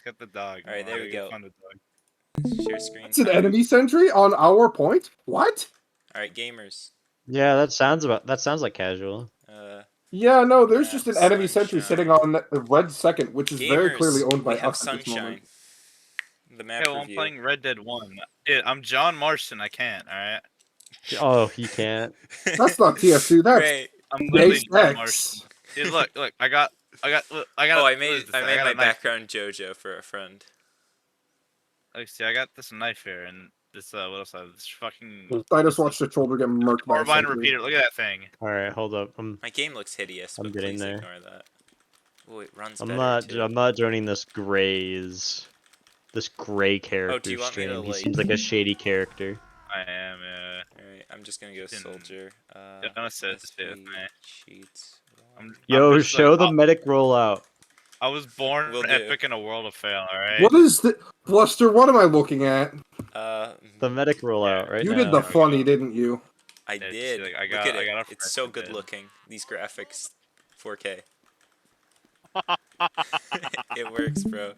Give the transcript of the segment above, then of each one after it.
Let's get the dog. All right, there we go. Find the dog. Share screen. It's an enemy sentry on our point? What? All right, gamers. Yeah, that sounds like casual. Yeah, no, there's just an enemy Sunshine. sentry sitting on a red second, which is very clearly owned by we have us at this moment. Sunshine. The map Yeah, well, I'm review. playing Red Dead 1. Dude, I'm John Marston. I can't, alright? Oh, he can't. That's not TF2, that's Great. I'm literally John X. Marston. Dude, look, I got. Oh, I made my background JoJo for a friend. Like, see, I got this knife here, and this what else? I have? This fucking. I just watched a shoulder get murked by a Carbine sentry. repeater. Look at that thing. All right, hold up. My game looks hideous, I'm but getting please there. ignore that. Oh, it runs I'm better too. not joining this gray character do you want me to, stream. He like- seems like a shady character. I am. Alright, I'm just gonna go soldier. Don't assist it, man. Cheats. Yo, just show like, the medic rollout. I was born Will do. epic in a world of fail. All right. What is the Bluster? What am I looking at? The medic rollout right You now. did the funny, didn't you? I Yeah, did. see, like, Look at I it. got a It's so freaking good bed. looking. These graphics, 4K. It works, bro.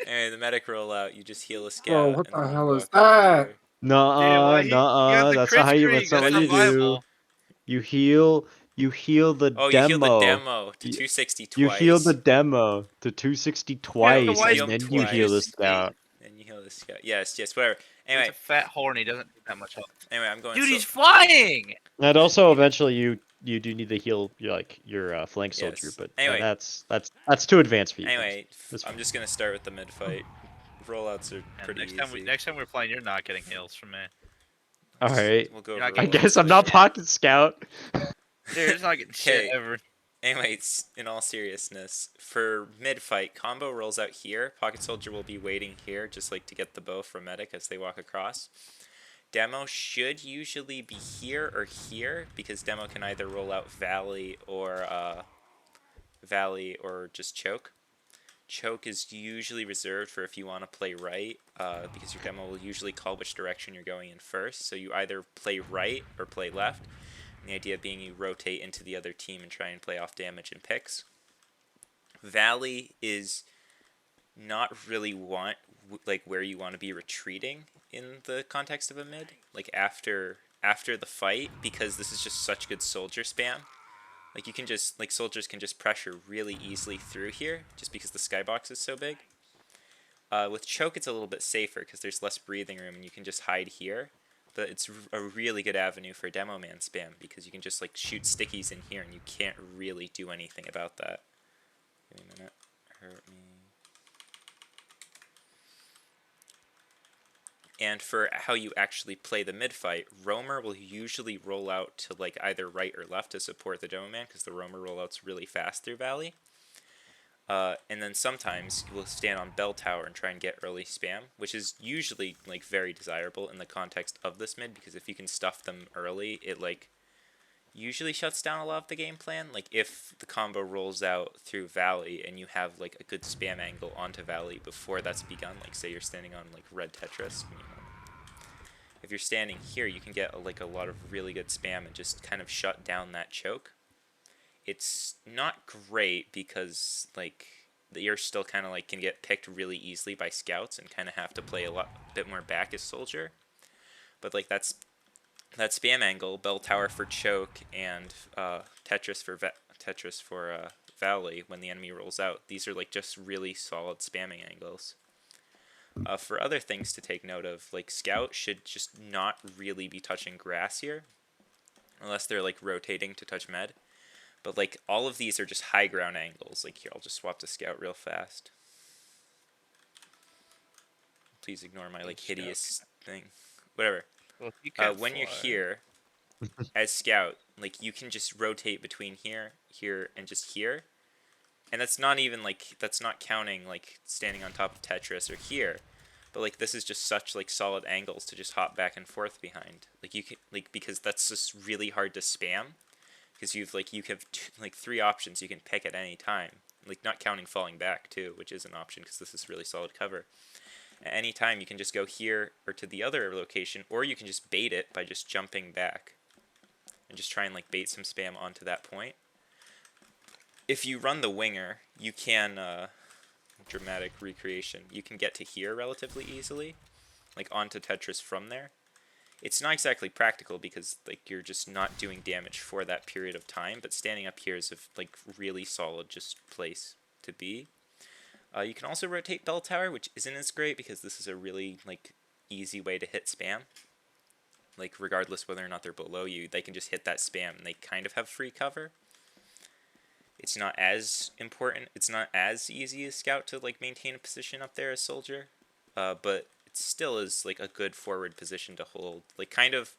Anyway, the medic rollout. You just heal a scout. Oh, what and the then hell is walk up that? here. Nuh-uh, Dude, well, nuh-uh. That's not how you. That's not what you do. survival. You heal the Oh, demo. you healed the demo to 260 twice. You heal the demo to 260 twice, twice, and then you heal the scout. And you heal the scout. Yes, whatever. Anyway, He's a fat whore and he doesn't do that much health. anyway, I'm going. Dude, he's flying. And also, eventually, you do need to heal your flank soldier, Yes. but Anyway. that's too advanced for you. Anyway, That's I'm just gonna start with the mid fight. Rollouts are And pretty easy. next time we're playing, you're not getting heals from me. All right. We'll go You're not over I getting rollouts guess I'm later. not pocket scout. Dude, he's not getting shit Okay. ever. Anyways, in all seriousness, for mid-fight, combo rolls out here. Pocket Soldier will be waiting here, just like to get the bow from Medic as they walk across. Demo should usually be here or here, because Demo can either roll out Valley or just Choke. Choke is usually reserved for if you want to play right, because your Demo will usually call which direction you're going in first. So you either play right or play left. And the idea being you rotate into the other team and try and play off damage and picks. Valley is not really where you want to be retreating in the context of a mid. Like after the fight, because this is just such good soldier spam. Like you can just soldiers can just pressure really easily through here, just because the skybox is so big. With Choke, it's a little bit safer because there's less breathing room and you can just hide here. But it's a really good avenue for demo man spam because you can just like shoot stickies in here and you can't really do anything about that. Give me a minute. Hurt me. And for how you actually play the mid fight, Roamer will usually roll out to like either right or left to support the demo man because the Roamer rollout's really fast through Valley. And then sometimes you will stand on Bell Tower and try and get early spam, which is usually like very desirable in the context of this mid because if you can stuff them early, it like usually shuts down a lot of the game plan. Like if the combo rolls out through Valley and you have like a good spam angle onto Valley before that's begun, like say you're standing on like red Tetris. If you're standing here, you can get like a lot of really good spam and just kind of shut down that choke. It's not great because like you're still kind of like can get picked really easily by scouts and kind of have to play a bit more back as soldier. But like that spam angle, Bell Tower for choke and Tetris for Valley when the enemy rolls out. These are like just really solid spamming angles. For other things to take note of, like scout should just not really be touching grass here, unless they're like rotating to touch med. But like all of these are just high ground angles. Like here, I'll just swap to scout real fast. Please ignore my like hideous thing. Whatever. Well, when you're here as scout, like you can just rotate between here, here, and just here. And that's not even like that's not counting like standing on top of Tetris or here. But like this is just such like solid angles to just hop back and forth behind. Like you can like because that's just really hard to spam. Because you have like 3 options you can pick at any time, like not counting falling back too, which is an option because this is really solid cover. At any time you can just go here or to the other location, or you can just bait it by just jumping back and just try and like bait some spam onto that point. If you run the winger, you can dramatic recreation. You can get to here relatively easily, like onto Tetris from there. It's not exactly practical because like you're just not doing damage for that period of time, but standing up here is a like really solid just place to be. You can also rotate Bell Tower, which isn't as great because this is a really like easy way to hit spam. Like regardless whether or not they're below you, they can just hit that spam and they kind of have free cover. It's not as important. It's not as easy as Scout to like maintain a position up there as Soldier, but it still is like a good forward position to hold. Like kind of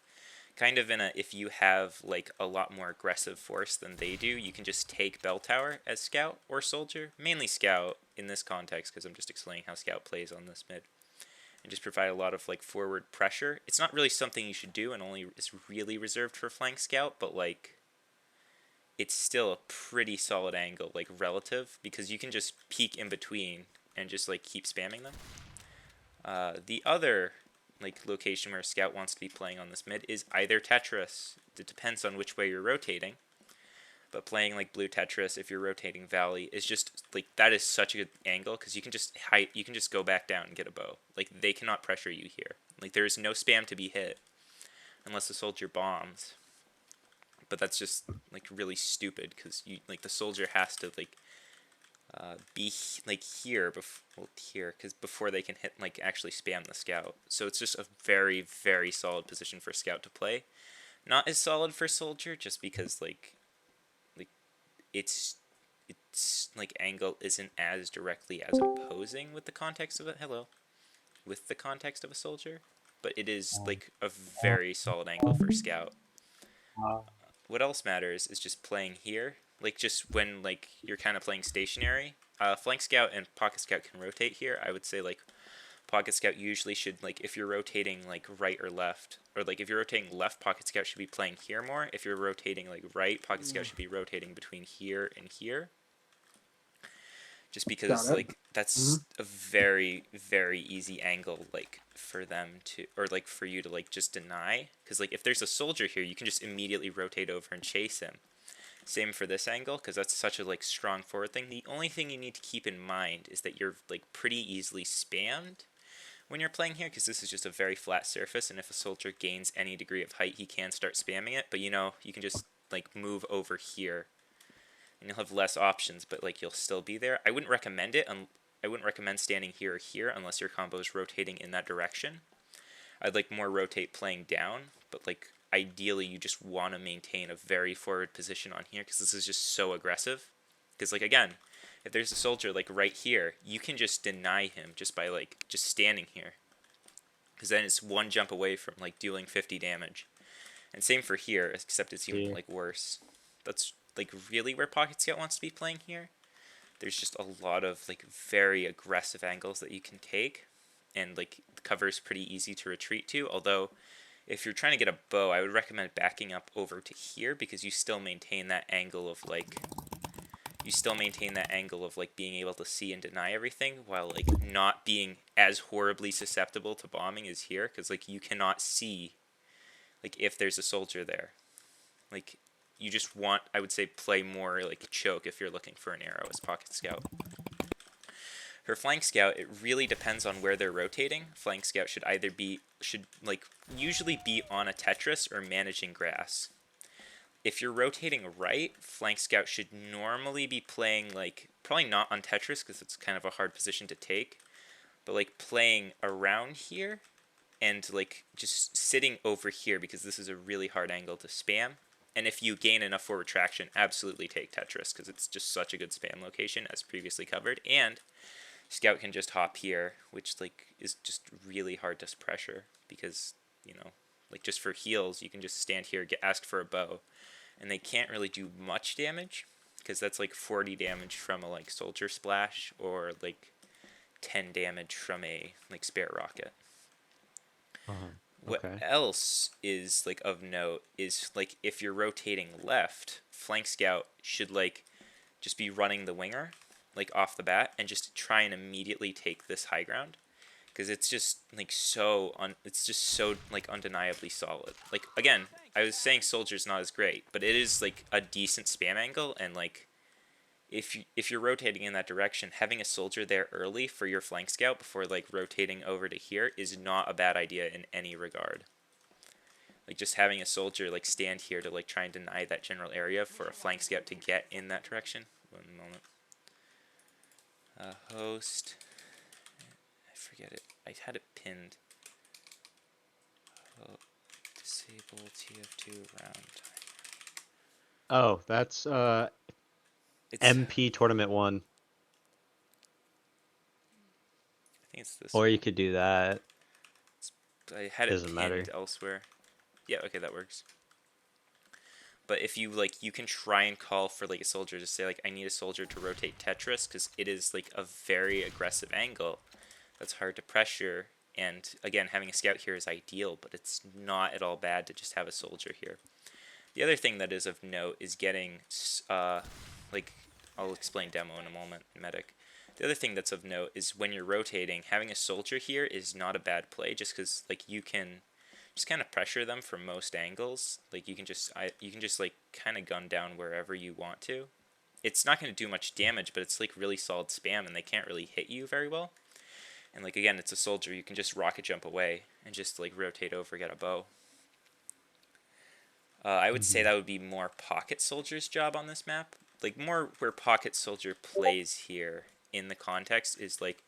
in a, if you have like a lot more aggressive force than they do, you can just take Bell Tower as Scout or Soldier. Mainly Scout in this context because I'm just explaining how Scout plays on this mid. And just provide a lot of like forward pressure. It's not really something you should do and only is really reserved for flank Scout, but like it's still a pretty solid angle, like relative, because you can just peek in between and just like keep spamming them. The other like location where Scout wants to be playing on this mid is either Tetris. It depends on which way you're rotating. But playing like blue Tetris, if you're rotating Valley, is just like that is such a good angle because you can just go back down and get a bow. Like they cannot pressure you here. Like there is no spam to be hit unless the Soldier bombs. But that's just like really stupid because you like the Soldier has to like be like here before they can hit like actually spam the Scout. So it's just a very very solid position for Scout to play. Not as solid for Soldier just because like its like angle isn't as directly as opposing with the context of a Soldier, but it is like a very solid angle for Scout. What else matters is just playing here, like just when like you're kind of playing stationary. Flank Scout and Pocket Scout can rotate here. I would say like Pocket Scout usually should, like if you're rotating like right or left, or like if you're rotating left, Pocket Scout should be playing here more. If you're rotating like right, Pocket Scout should be rotating between here and here. Just because like that's a very very easy angle like for them to, or like for you to like just deny, because like if there's a Soldier here you can just immediately rotate over and chase him. Same for this angle because that's such a like strong forward thing. The only thing you need to keep in mind is that you're like pretty easily spammed when you're playing here because this is just a very flat surface, and if a Soldier gains any degree of height he can start spamming it, but you know you can just like move over here and you'll have less options, but like you'll still be there. I wouldn't recommend it. I wouldn't recommend standing here or here unless your combo is rotating in that direction. I'd like more rotate playing down, but like ideally you just want to maintain a very forward position on here because this is just so aggressive. Because like again, if there's a Soldier like right here, you can just deny him just by like just standing here, because then it's one jump away from like dealing 50 damage. And same for here, except it's even like worse. That's like really where Pocket Scout wants to be playing here. There's just a lot of like very aggressive angles that you can take, and like the cover is pretty easy to retreat to. Although if you're trying to get a bow, I would recommend backing up over to here because you still maintain that angle of like being able to see and deny everything while like not being as horribly susceptible to bombing as here, because like you cannot see like if there's a Soldier there. Like you just want, I would say, play more like choke if you're looking for an arrow as Pocket Scout. For Flank Scout, it really depends on where they're rotating. Flank Scout should usually be on a Tetris or managing grass. If you're rotating right, Flank Scout should normally be playing like, probably not on Tetris because it's kind of a hard position to take, but like playing around here and like just sitting over here because this is a really hard angle to spam. And if you gain enough forward traction, absolutely take Tetris because it's just such a good spam location as previously covered. And Scout can just hop here, which like is just really hard to pressure because, you know, like just for heals, you can just stand here, ask for a bow, and they can't really do much damage because that's like 40 damage from a like Soldier splash or like 10 damage from a like spare rocket. What else is like of note is like if you're rotating left, Flank Scout should like just be running the winger like off the bat and just try and immediately take this high ground because it's just like it's just so like undeniably solid. Like again, I was saying Soldier's not as great, but it is like a decent spam angle, and like if you're rotating in that direction, having a soldier there early for your flank scout before like rotating over to here is not a bad idea in any regard. Like just having a soldier like stand here to like try and deny that general area for a flank scout to get in that direction. One moment. Host. I forget it. I had it pinned. Oh, disable TF2 round. Oh, that's It's, MP Tournament 1. I think it's this Or one. you could do that. I had it Doesn't pinned matter. elsewhere. Yeah, okay, that works. But if you like, you can try and call for like a soldier to say like, I need a soldier to rotate Tetris because it is like a very aggressive angle that's hard to pressure. And again, having a scout here is ideal, but it's not at all bad to just have a soldier here. The other thing that is of note is getting, like, I'll explain demo in a moment, medic. The other thing that's of note is when you're rotating, having a soldier here is not a bad play, just because like you can just kind of pressure them from most angles. Like you can just like kind of gun down wherever you want to. It's not going to do much damage, but it's like really solid spam, and they can't really hit you very well. And like again, it's a soldier. You can just rocket jump away and just like rotate over, get a bow. I would say that would be more Pocket Soldier's job on this map. Like more where Pocket Soldier plays here in the context is like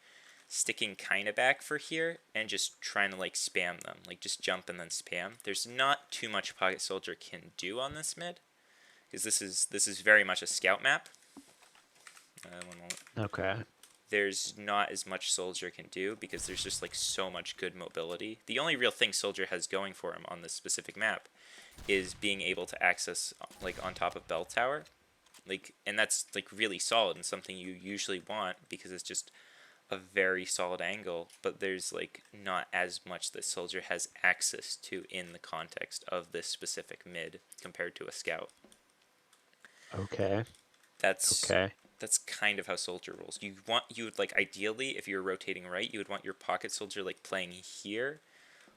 sticking kind of back for here and just trying to like spam them. Like just jump and then spam. There's not too much Pocket Soldier can do on this mid because this is very much a scout map. One moment. Okay. There's not as much Soldier can do because there's just like so much good mobility. The only real thing Soldier has going for him on this specific map is being able to access like on top of bell tower, like, and that's like really solid and something you usually want because it's just a very solid angle, but there's like not as much that Soldier has access to in the context of this specific mid compared to a scout. Okay. That's Okay. that's kind of how Soldier rolls. You would like ideally if you're rotating right, you would want your Pocket Soldier like playing here.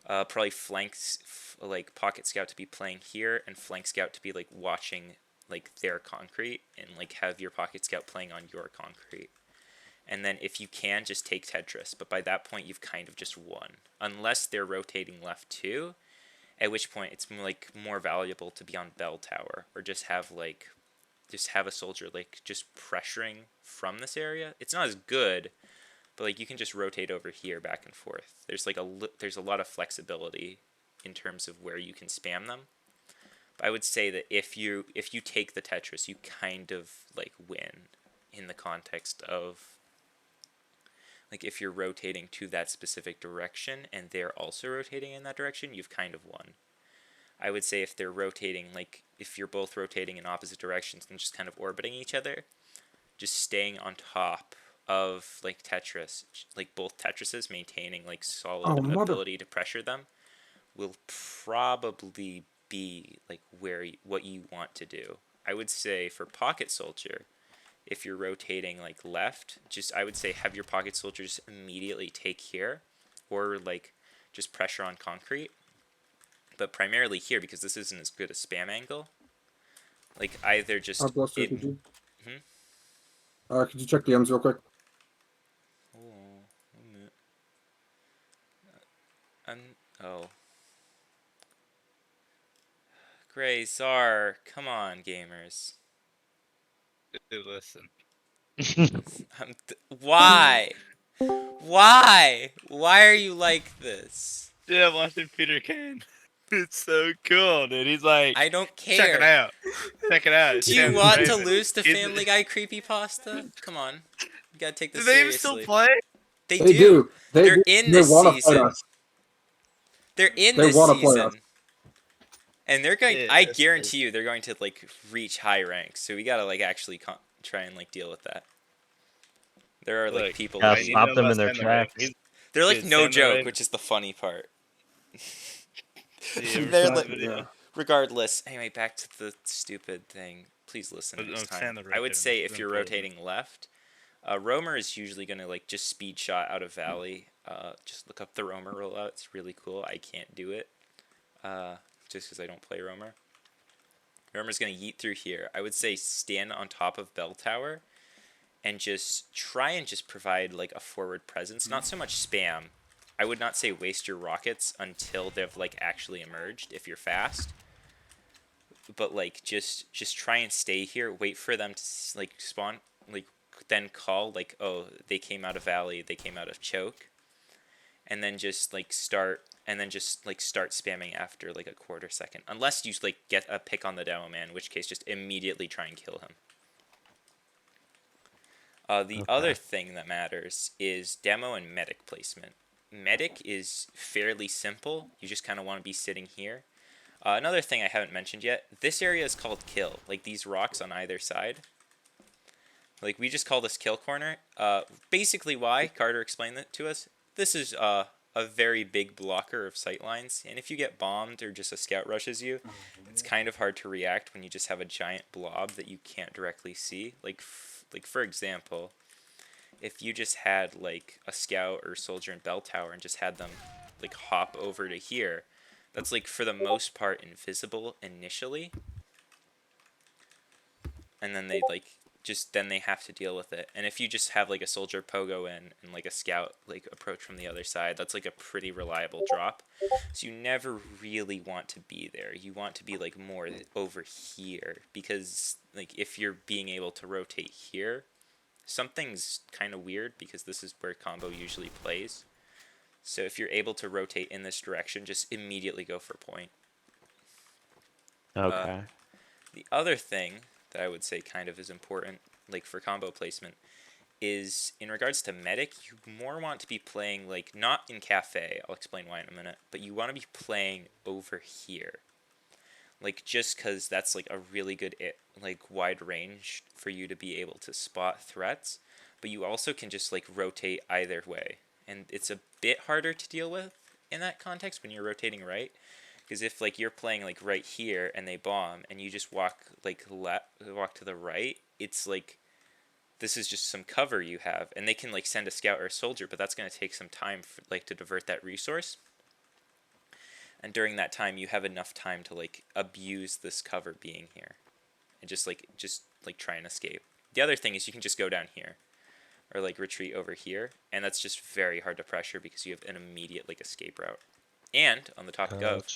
Probably flanks, like Pocket Scout to be playing here, and Flank Scout to be like watching like their concrete, and like have your Pocket Scout playing on your concrete. And then if you can, just take Tetris. But by that point, you've kind of just won, unless they're rotating left too. At which point, it's like more valuable to be on bell tower or just have a soldier like just pressuring from this area. It's not as good. But like you can just rotate over here back and forth. There's like there's a lot of flexibility in terms of where you can spam them. But I would say that if you take the Tetris, you kind of like win in the context of like if you're rotating to that specific direction and they're also rotating in that direction, you've kind of won. I would say if they're rotating, like if you're both rotating in opposite directions and just kind of orbiting each other, just staying on top of like Tetris, like both Tetrises maintaining like solid ability to pressure them, will probably be like what you want to do. I would say for Pocket Soldier, if you're rotating like left, I would say have your Pocket Soldiers immediately take here, or like just pressure on concrete, but primarily here because this isn't as good a spam angle. Like either just Bluster, could you? Could you check the M's real quick? Oh. Gray Czar, come on, gamers. Dude, listen. Why? Why? Why are you like this? Dude, I'm watching Peter Kane. It's so cool, dude. He's like, I don't care. check it out. Check it out. Do you want to lose to Family Guy creepypasta? Come on. You gotta take this Do they even seriously. still play? They do. do. They're do. in this wanna season. Fight us. They're in They this wanna play us. season. And they're going. Yeah, I that's guarantee you, they're going to like reach high ranks. So we gotta like actually try and like deal with that. There are like Look, people. gotta Like, stop them in their tracks. they're like Dude, no Sam the joke, Raven. which is the funny part. Yeah, They're we're like, fine, yeah. regardless. Anyway, back to the stupid thing. Please listen No, next Sam time. the I would Raven. say if Don't you're play rotating left, Roamer is usually gonna like just speed shot out of Valley. Just look up the Roamer rollout. It's really cool. I can't do it, just because I don't play Roamer. Roamer's gonna yeet through here. I would say stand on top of Bell Tower and just try and just provide like a forward presence, not so much spam. I would not say waste your rockets until they've like actually emerged if you're fast. But like just try and stay here, wait for them to like spawn, like then call like, oh, they came out of valley, they came out of choke, and then just like start spamming after like a quarter second, unless you like get a pick on the demo man, in which case just immediately try and kill him. The other thing that matters is demo and medic placement. Medic is fairly simple. You just kind of want to be sitting here. Another thing I haven't mentioned yet, this area is called kill. Like these rocks on either side. Like we just call this kill corner. Basically why, Carter explained it to us. This is a very big blocker of sightlines. And if you get bombed or just a scout rushes you, it's kind of hard to react when you just have a giant blob that you can't directly see. Like for example, if you just had like a scout or soldier in bell tower and just had them like hop over to here, that's like for the most part invisible initially, and then they like then they have to deal with it. And if you just have like a soldier pogo in and like a scout like approach from the other side, that's like a pretty reliable drop. So you never really want to be there. You want to be like more over here, because like if you're being able to rotate here, something's kind of weird, because this is where combo usually plays. So if you're able to rotate in this direction, just immediately go for point. Okay. The other thing that I would say kind of is important, like for combo placement, is in regards to medic, you more want to be playing like not in cafe, I'll explain why in a minute, but you want to be playing over here. Like just because that's like a really good like wide range for you to be able to spot threats, but you also can just like rotate either way. And it's a bit harder to deal with in that context when you're rotating right, because if like you're playing like right here and they bomb and you just walk to the right, it's like this is just some cover you have, and they can like send a scout or a soldier, but that's going to take some time for, like to divert that resource. And during that time, you have enough time to like abuse this cover being here, and just try and escape. The other thing is you can just go down here, or like retreat over here, and that's just very hard to pressure because you have an immediate like escape route. And on the topic of,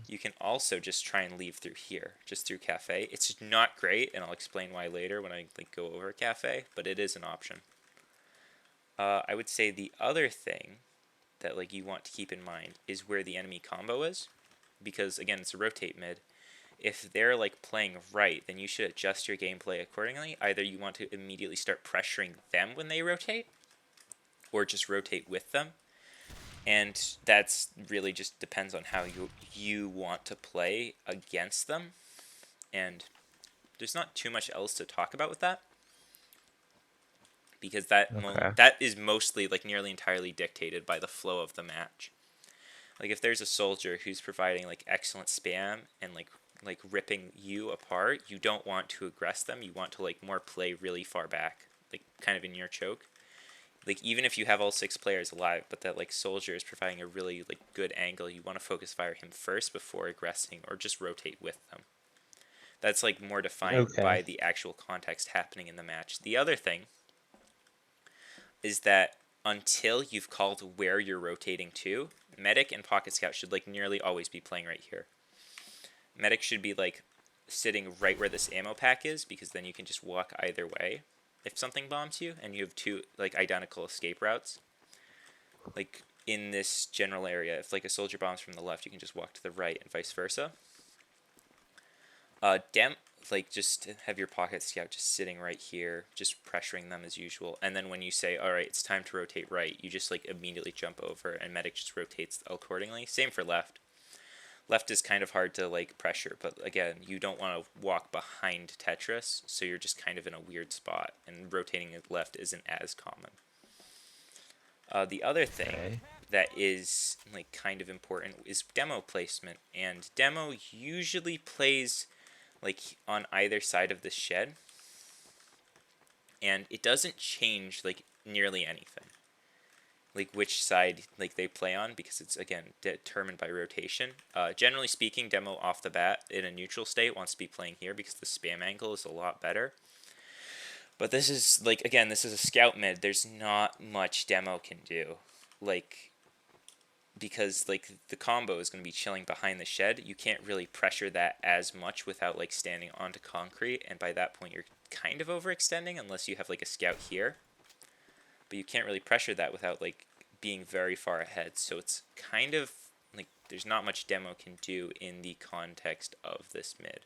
you can also just try and leave through here, just through cafe. It's not great, and I'll explain why later when I like go over cafe, but it is an option. I would say the other thing that like you want to keep in mind is where the enemy combo is, because again it's a rotate mid. If they're like playing right, then you should adjust your gameplay accordingly. Either you want to immediately start pressuring them when they rotate, or just rotate with them. And that's really just depends on how you want to play against them. And there's not too much else to talk about with that, because that is mostly like nearly entirely dictated by the flow of the match. Like if there's a soldier who's providing like excellent spam and like ripping you apart, you don't want to aggress them. You want to like more play really far back, like kind of in your choke. Like even if you have all 6 players alive, but that like soldier is providing a really like good angle, you want to focus fire him first before aggressing, or just rotate with them. That's like more defined by the actual context happening in the match. The other thing is that until you've called where you're rotating to, medic and pocket scout should like nearly always be playing right here. Medic should be like sitting right where this ammo pack is, because then you can just walk either way if something bombs you, and you have 2 like identical escape routes. Like in this general area, if like a soldier bombs from the left, you can just walk to the right and vice versa. Like just have your pocket scout just sitting right here, just pressuring them as usual. And then when you say, all right, it's time to rotate right, you just like immediately jump over, and medic just rotates accordingly. Same for left. Left is kind of hard to like pressure, but again, you don't want to walk behind Tetris, so you're just kind of in a weird spot, and rotating left isn't as common. The other thing that is like kind of important is demo placement, and demo usually plays like on either side of the shed, and it doesn't change like nearly anything, like which side like they play on, because it's again determined by rotation. Generally speaking, demo off the bat in a neutral state wants to be playing here because the spam angle is a lot better. But this is like, again, this is a scout mid. There's not much demo can do, like, because like the combo is going to be chilling behind the shed. You can't really pressure that as much without like standing onto concrete, and by that point you're kind of overextending unless you have like a scout here. But you can't really pressure that without like being very far ahead. So it's kind of like there's not much demo can do in the context of this mid.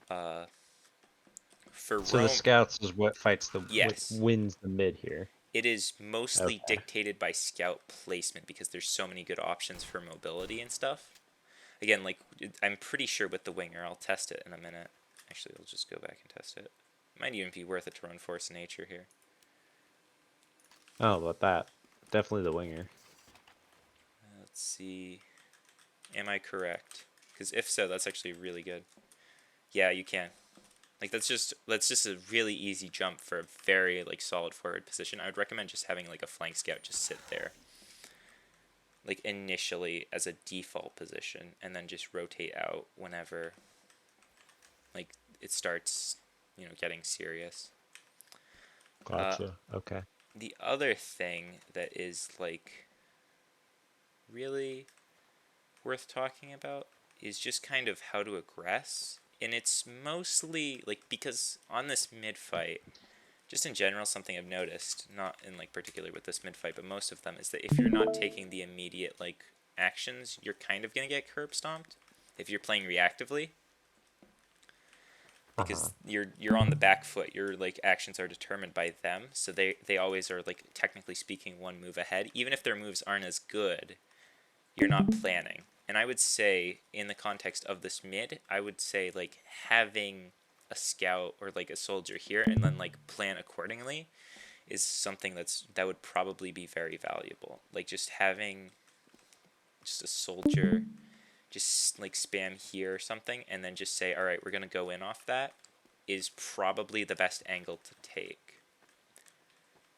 For So the Rome, scouts is what fights what yes, wins the mid here. it is mostly Okay. dictated by scout placement because there's so many good options for mobility and stuff. Again, like, I'm pretty sure with the winger, I'll test it in a minute. Actually, I'll just go back and test it. Might even be worth it to run Force Nature here. Oh, about that. Definitely the winger. Let's see. Am I correct? Because if so, that's actually really good. Yeah, you can. Like, that's just a really easy jump for a very, like, solid forward position. I would recommend just having, like, a flank scout just sit there, like, initially as a default position, and then just rotate out whenever, like, it starts, getting serious. Gotcha. Okay. The other thing that is, like, really worth talking about is just kind of how to aggress. And it's mostly, like, because on this mid fight, just in general, something I've noticed, not in, like, particular with this mid fight, but most of them, is that if you're not taking the immediate, like, actions, you're kind of going to get curb stomped if you're playing reactively. Because you're on the back foot, your like actions are determined by them, so they always are like technically speaking one move ahead. Even if their moves aren't as good, you're not planning. And I would say in the context of this mid, I would say like having a scout or like a soldier here and then like plan accordingly is something that would probably be very valuable. Like just having just a soldier just like spam here or something and then just say, all right, we're going to go in off that is probably the best angle to take.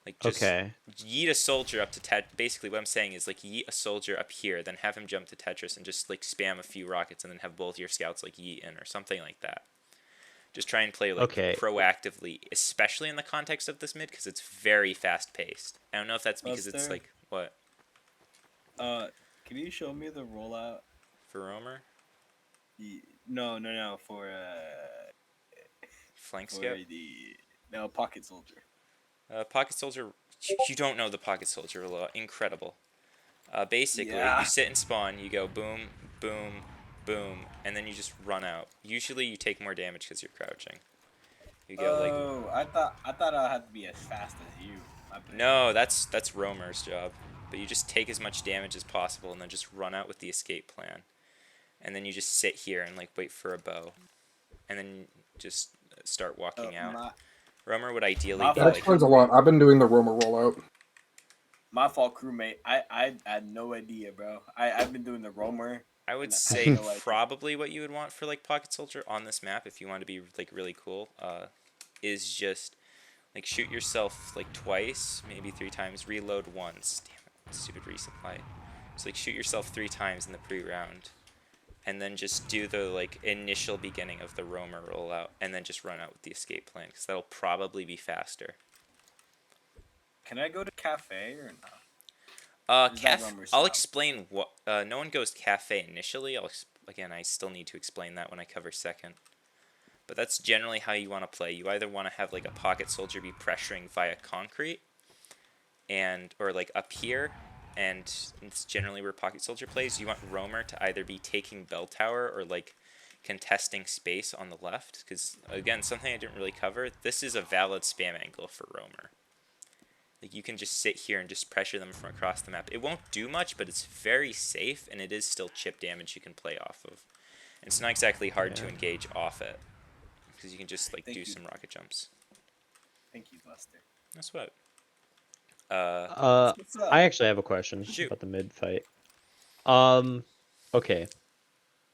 Like just yeet a soldier up to basically what I'm saying is like yeet a soldier up here, then have him jump to Tetris and just like spam a few rockets and then have both your scouts like yeet in or something like that. Just try and play like proactively, especially in the context of this mid because it's very fast paced. I don't know if that's because it's like what? Can you show me the rollout for Romer? No, for flank scout. No, pocket soldier. Pocket soldier. You don't know the pocket soldier rollout. Incredible. Basically, you sit and spawn. You go boom, boom, boom, and then you just run out. Usually, you take more damage because you're crouching. You go I thought I had to be as fast as you. No, that's Romer's job. But you just take as much damage as possible and then just run out with the escape plan. And then you just sit here and like wait for a bow. And then just start walking out. Romer would ideally be that explains a lot. I've been doing the Romer rollout. My fault, crewmate. I had no idea, bro. I've been doing the Romer. I would say probably what you would want for like pocket soldier on this map if you want to be like really cool is just like shoot yourself like twice, maybe 3 times, reload once. Damn it, stupid resupply. So like shoot yourself 3 times in the pre-round. And then just do the like initial beginning of the Romer rollout, and then just run out with the escape plan, because that'll probably be faster. Can I go to cafe or not? I'll explain what. No one goes cafe initially. Again, I still need to explain that when I cover second. But that's generally how you want to play. You either want to have like a pocket soldier be pressuring via concrete, or like up here. And it's generally where pocket soldier plays. You want Romer to either be taking bell tower or like contesting space on the left. Because again, something I didn't really cover. This is a valid spam angle for Romer. Like you can just sit here and just pressure them from across the map. It won't do much, but it's very safe and it is still chip damage you can play off of. And it's not exactly hard to engage off it because you can just like do some rocket jumps. Thank you, Buster. That's what. I actually have a question about the mid fight. Okay.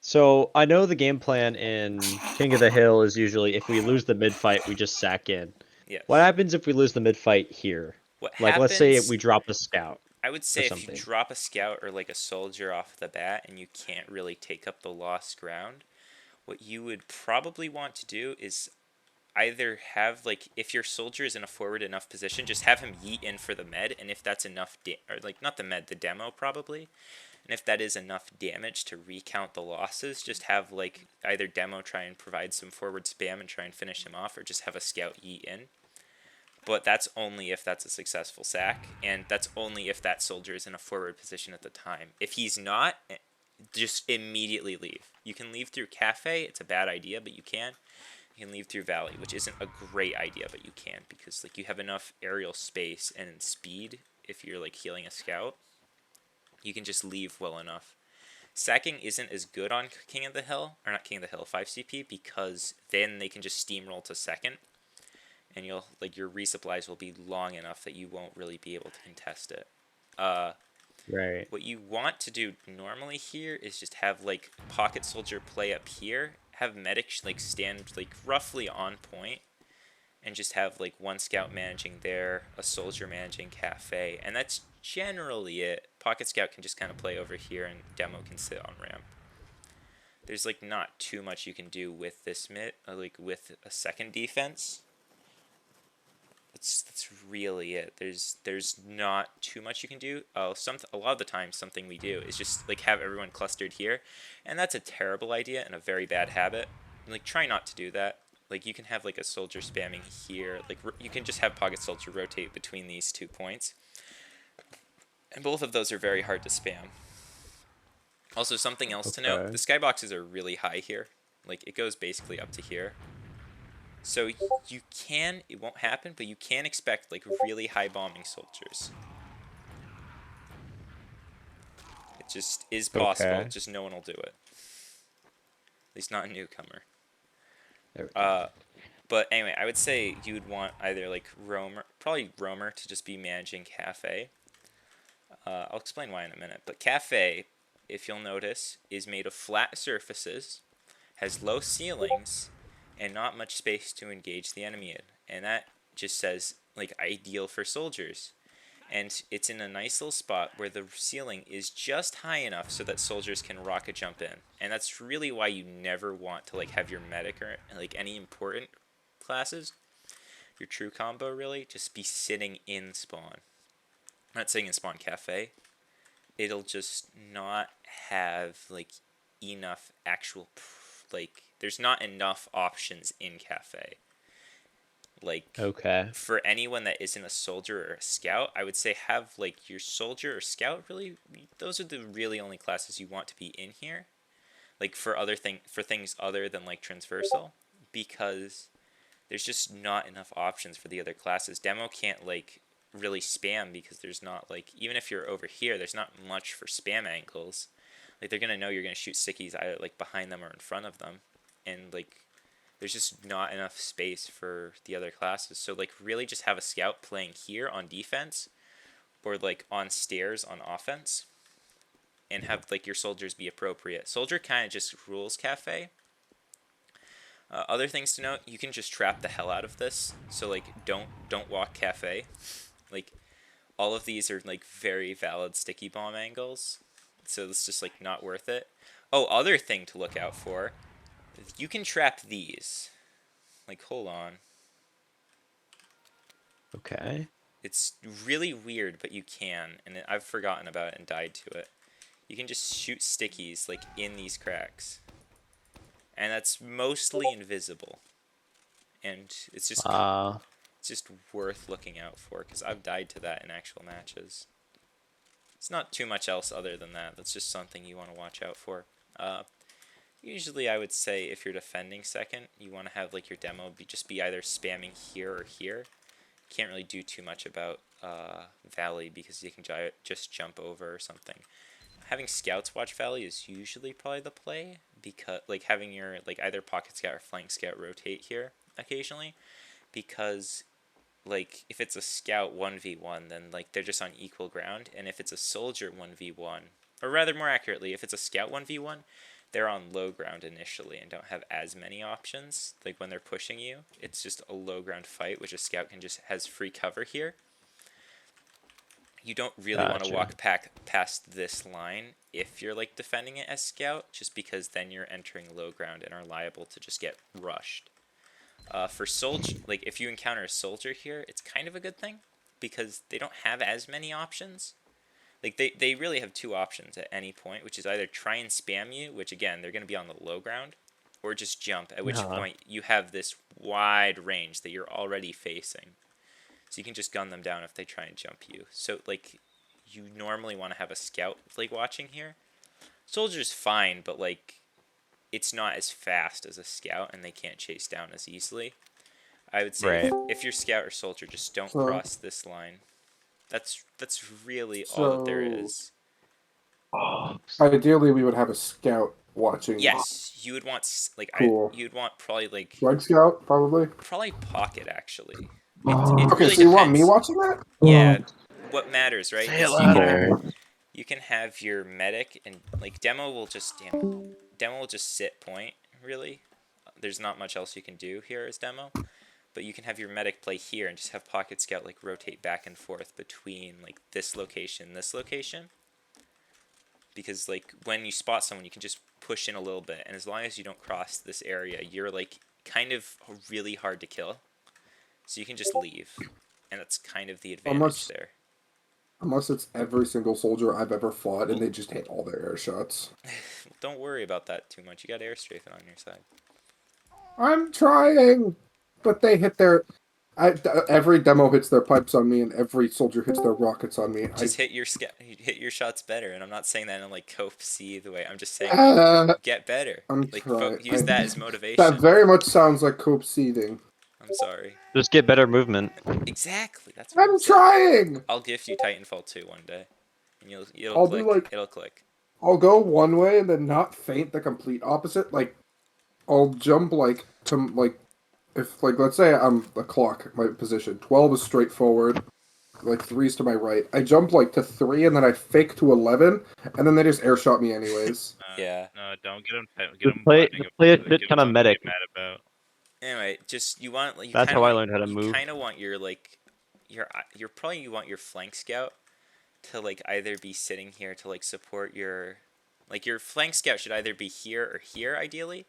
So I know the game plan in King of the Hill is usually if we lose the mid fight, we just sack in. Yes. What happens if we lose the mid fight here? Let's say we drop a scout. I would say if you drop a scout or like a soldier off the bat and you can't really take up the lost ground, what you would probably want to do is either have, like, if your soldier is in a forward enough position, just have him yeet in for the med, and if that's enough, or like not the med, the demo probably, and if that is enough damage to recount the losses, just have like either demo try and provide some forward spam and try and finish him off, or just have a scout yeet in. But that's only if that's a successful sack, and that's only if that soldier is in a forward position at the time. If he's not, just immediately leave. You can leave through Cafe. It's a bad idea, but you can. You can leave through Valley, which isn't a great idea, but you can, because like you have enough aerial space and speed if you're like healing a scout. You can just leave well enough. Sacking isn't as good on King of the Hill, or not King of the Hill, 5 CP, because then they can just steamroll to second, and you'll like your resupplies will be long enough that you won't really be able to contest it. Right. What you want to do normally here is just have like Pocket Soldier play up here, have Medic like stand like roughly on point, and just have like one scout managing there, a soldier managing Cafe, and that's generally it. Pocket Scout can just kind of play over here, and Demo can sit on ramp. There's like not too much you can do with this like with a second defense. That's really it. There's not too much you can do. A lot of the time something we do is just like have everyone clustered here, and that's a terrible idea and a very bad habit. Like try not to do that. Like you can have like a soldier spamming here. Like you can just have Pocket Soldier rotate between these 2 points, and both of those are very hard to spam. Also, something else to note: the skyboxes are really high here. Like it goes basically up to here. So you can, it won't happen, but you can expect like really high bombing soldiers. It just is possible, just no one will do it. At least not a newcomer. But anyway, I would say you would want either like Roamer, probably Roamer to just be managing Cafe. I'll explain why in a minute. But Cafe, if you'll notice, is made of flat surfaces, has low ceilings, and not much space to engage the enemy in. And that just says, like, ideal for soldiers. And it's in a nice little spot where the ceiling is just high enough so that soldiers can rocket jump in. And that's really why you never want to, like, have your medic or, like, any important classes, your true combo, really, just be sitting in spawn. I'm not saying in spawn Cafe. It'll just not have, like, enough actual, like, there's not enough options in Cafe. Like, for anyone that isn't a soldier or a scout, I would say have, like, your soldier or scout, really, those are the really only classes you want to be in here. Like, for things other than, like, transversal, because there's just not enough options for the other classes. Demo can't, like, really spam because there's not, like, even if you're over here, there's not much for spam angles. Like, they're going to know you're going to shoot stickies either, like, behind them or in front of them. And, like, there's just not enough space for the other classes. So, like, really just have a scout playing here on defense or, like, on stairs on offense and have, like, your soldiers be appropriate. Soldier kind of just rules Cafe. Other things to note, you can just trap the hell out of this. So, like, don't walk Cafe. Like, all of these are, like, very valid sticky bomb angles. So it's just, like, not worth it. Oh, other thing to look out for. You can trap these. Like, hold on. Okay. It's really weird, but you can. And I've forgotten about it and died to it. You can just shoot stickies, like, in these cracks. And that's mostly invisible. And it's just worth looking out for, because I've died to that in actual matches. It's not too much else other than that. That's just something you want to watch out for. Usually I would say if you're defending second, you want to have like your demo just be either spamming here or here. You can't really do too much about Valley because you can just jump over or something. Having scouts watch Valley is usually probably the play, because like having your like either pocket scout or flank scout rotate here occasionally, because like if it's a scout 1v1, then like they're just on equal ground, and if it's a soldier 1v1, or rather more accurately, if it's a scout 1v1, they're on low ground initially and don't have as many options. Like when they're pushing you, it's just a low ground fight, which a scout can just has free cover here. You don't really want to walk past this line if you're like defending it as scout, just because then you're entering low ground and are liable to just get rushed. For soldier, like if you encounter a soldier here, it's kind of a good thing because they don't have as many options. Like they really have two options at any point, which is either try and spam you, which again they're going to be on the low ground, or just jump. At which point you have this wide range that you're already facing, so you can just gun them down if they try and jump you. So like you normally want to have a scout like watching here. Soldier's fine, but like it's not as fast as a scout, and they can't chase down as easily. I would say if you're scout or soldier, just don't cross this line. That's really all that there is. Ideally, we would have a scout watching. Yes, you would want like Cool. you'd want probably like Red scout, probably. probably pocket actually. It Okay, really so you want depends. me watching that? Yeah, what matters, right? Say it is louder. you can have your medic and like demo will just sit point really. There's not much else you can do here as demo. But you can have your medic play here and just have Pocket Scout like rotate back and forth between like this location and this location. Because like when you spot someone, you can just push in a little bit, and as long as you don't cross this area, you're like kind of really hard to kill. So you can just leave, and that's kind of the advantage there. Unless it's every single soldier I've ever fought, and they just hit all their air shots. Don't worry about that too much. You got air strafing on your side. I'm trying, but they hit their. Every demo hits their pipes on me, and every soldier hits their rockets on me. Just hit your shots better, and I'm not saying that in like Cope C the way. I'm just saying get better. I'm like trying. Use that as motivation. That very much sounds like cope seeding. I'm sorry. Just get better movement. Exactly. That's what I'm trying. I'll gift you Titanfall 2 one day, and I'll click. do like It'll click. I'll go one way and then not feint the complete opposite. Like I'll jump like to like. If, like, let's say I'm a clock, my position, 12 is straight forward, like, 3's to my right. I jump, like, to 3, and then I fake to 11, and then they just air shot me anyways. Yeah. No, don't get them. Play a shit ton of medic. Mad about. Anyway, just you want. That's how I learned how to move. You kind of want your like, you want your flank scout to like either be sitting here to like support your, like your flank scout should either be here or here ideally.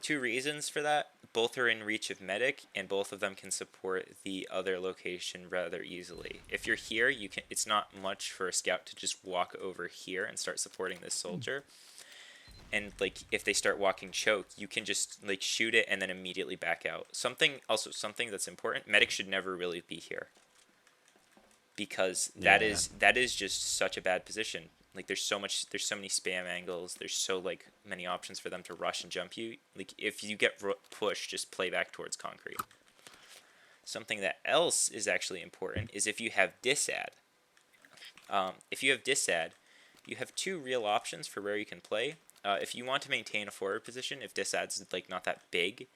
Two reasons for that. Both are in reach of medic, and both of them can support the other location rather easily. If you're here, you can. It's not much for a scout to just walk over here and start supporting this soldier. And like if they start walking choke, you can just like shoot it and then immediately back out. Something that's important. Medic should never really be here. Because that is just such a bad position. Like there's so many spam angles. There's so like many options for them to rush and jump you. Like if you get pushed, just play back towards concrete. Something that else is actually important is if you have disad. If you have disad, you have two real options for where you can play. If you want to maintain a forward position, if disad's like not that big,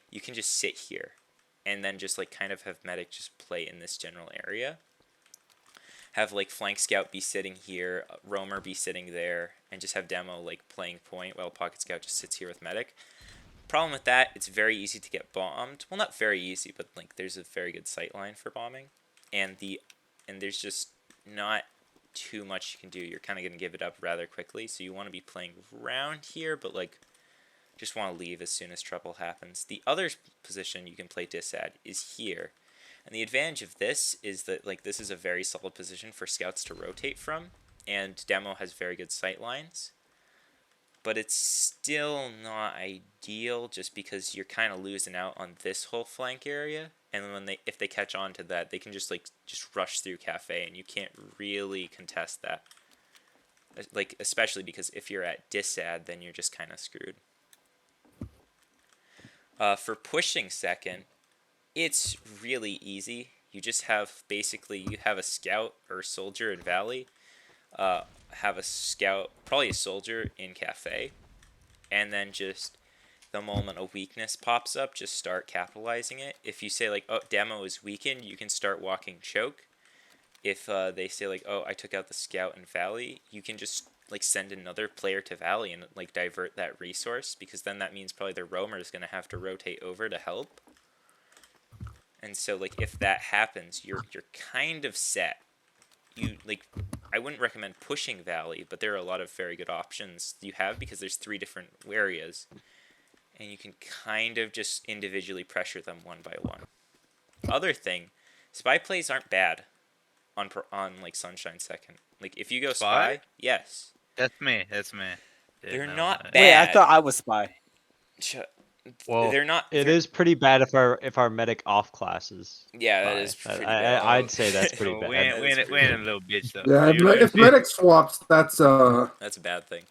you can just sit here, and then just like kind of have medic just play in this general area. Have like flank scout be sitting here, roamer be sitting there, and just have demo like playing point while pocket scout just sits here with medic. Problem with that, it's very easy to get bombed. Well, not very easy, but like there's a very good sight line for bombing, and there's just not too much you can do. You're kind of gonna give it up rather quickly, so you want to be playing around here, but like just want to leave as soon as trouble happens. The other position you can play disad is here. And the advantage of this is that like this is a very solid position for scouts to rotate from, and demo has very good sight lines. But it's still not ideal just because you're kind of losing out on this whole flank area, and if they catch on to that, they can just rush through cafe, and you can't really contest that. Like especially because if you're at disad, then you're just kind of screwed. For pushing second, it's really easy. You just have you have a scout or soldier in Valley, have a scout, probably a soldier in Cafe, and then just the moment a weakness pops up, just start capitalizing it. If you say like, oh, demo is weakened, you can start walking choke. If they say like, oh, I took out the scout in Valley, you can just like send another player to Valley and like divert that resource, because then that means probably the roamer is going to have to rotate over to help. And so, like, if that happens, you're kind of set. I wouldn't recommend pushing Valley, but there are a lot of very good options you have because there's 3 different areas. and you can kind of just individually pressure them one by one. Other thing, spy plays aren't bad on like Sunshine Second. Like if you go spy, yes, That's me. That's me. they're No, not bad. Wait, I thought I was spy. Well, They're not. it they're- is pretty bad if our medic off classes. Yeah, that spy. is pretty bad. I'd say that's pretty Oh, bad. we ain't, That we is ain't, we pretty ain't a little bitch though. Yeah, Are you a if bitch? medic swaps, that's That's a bad thing.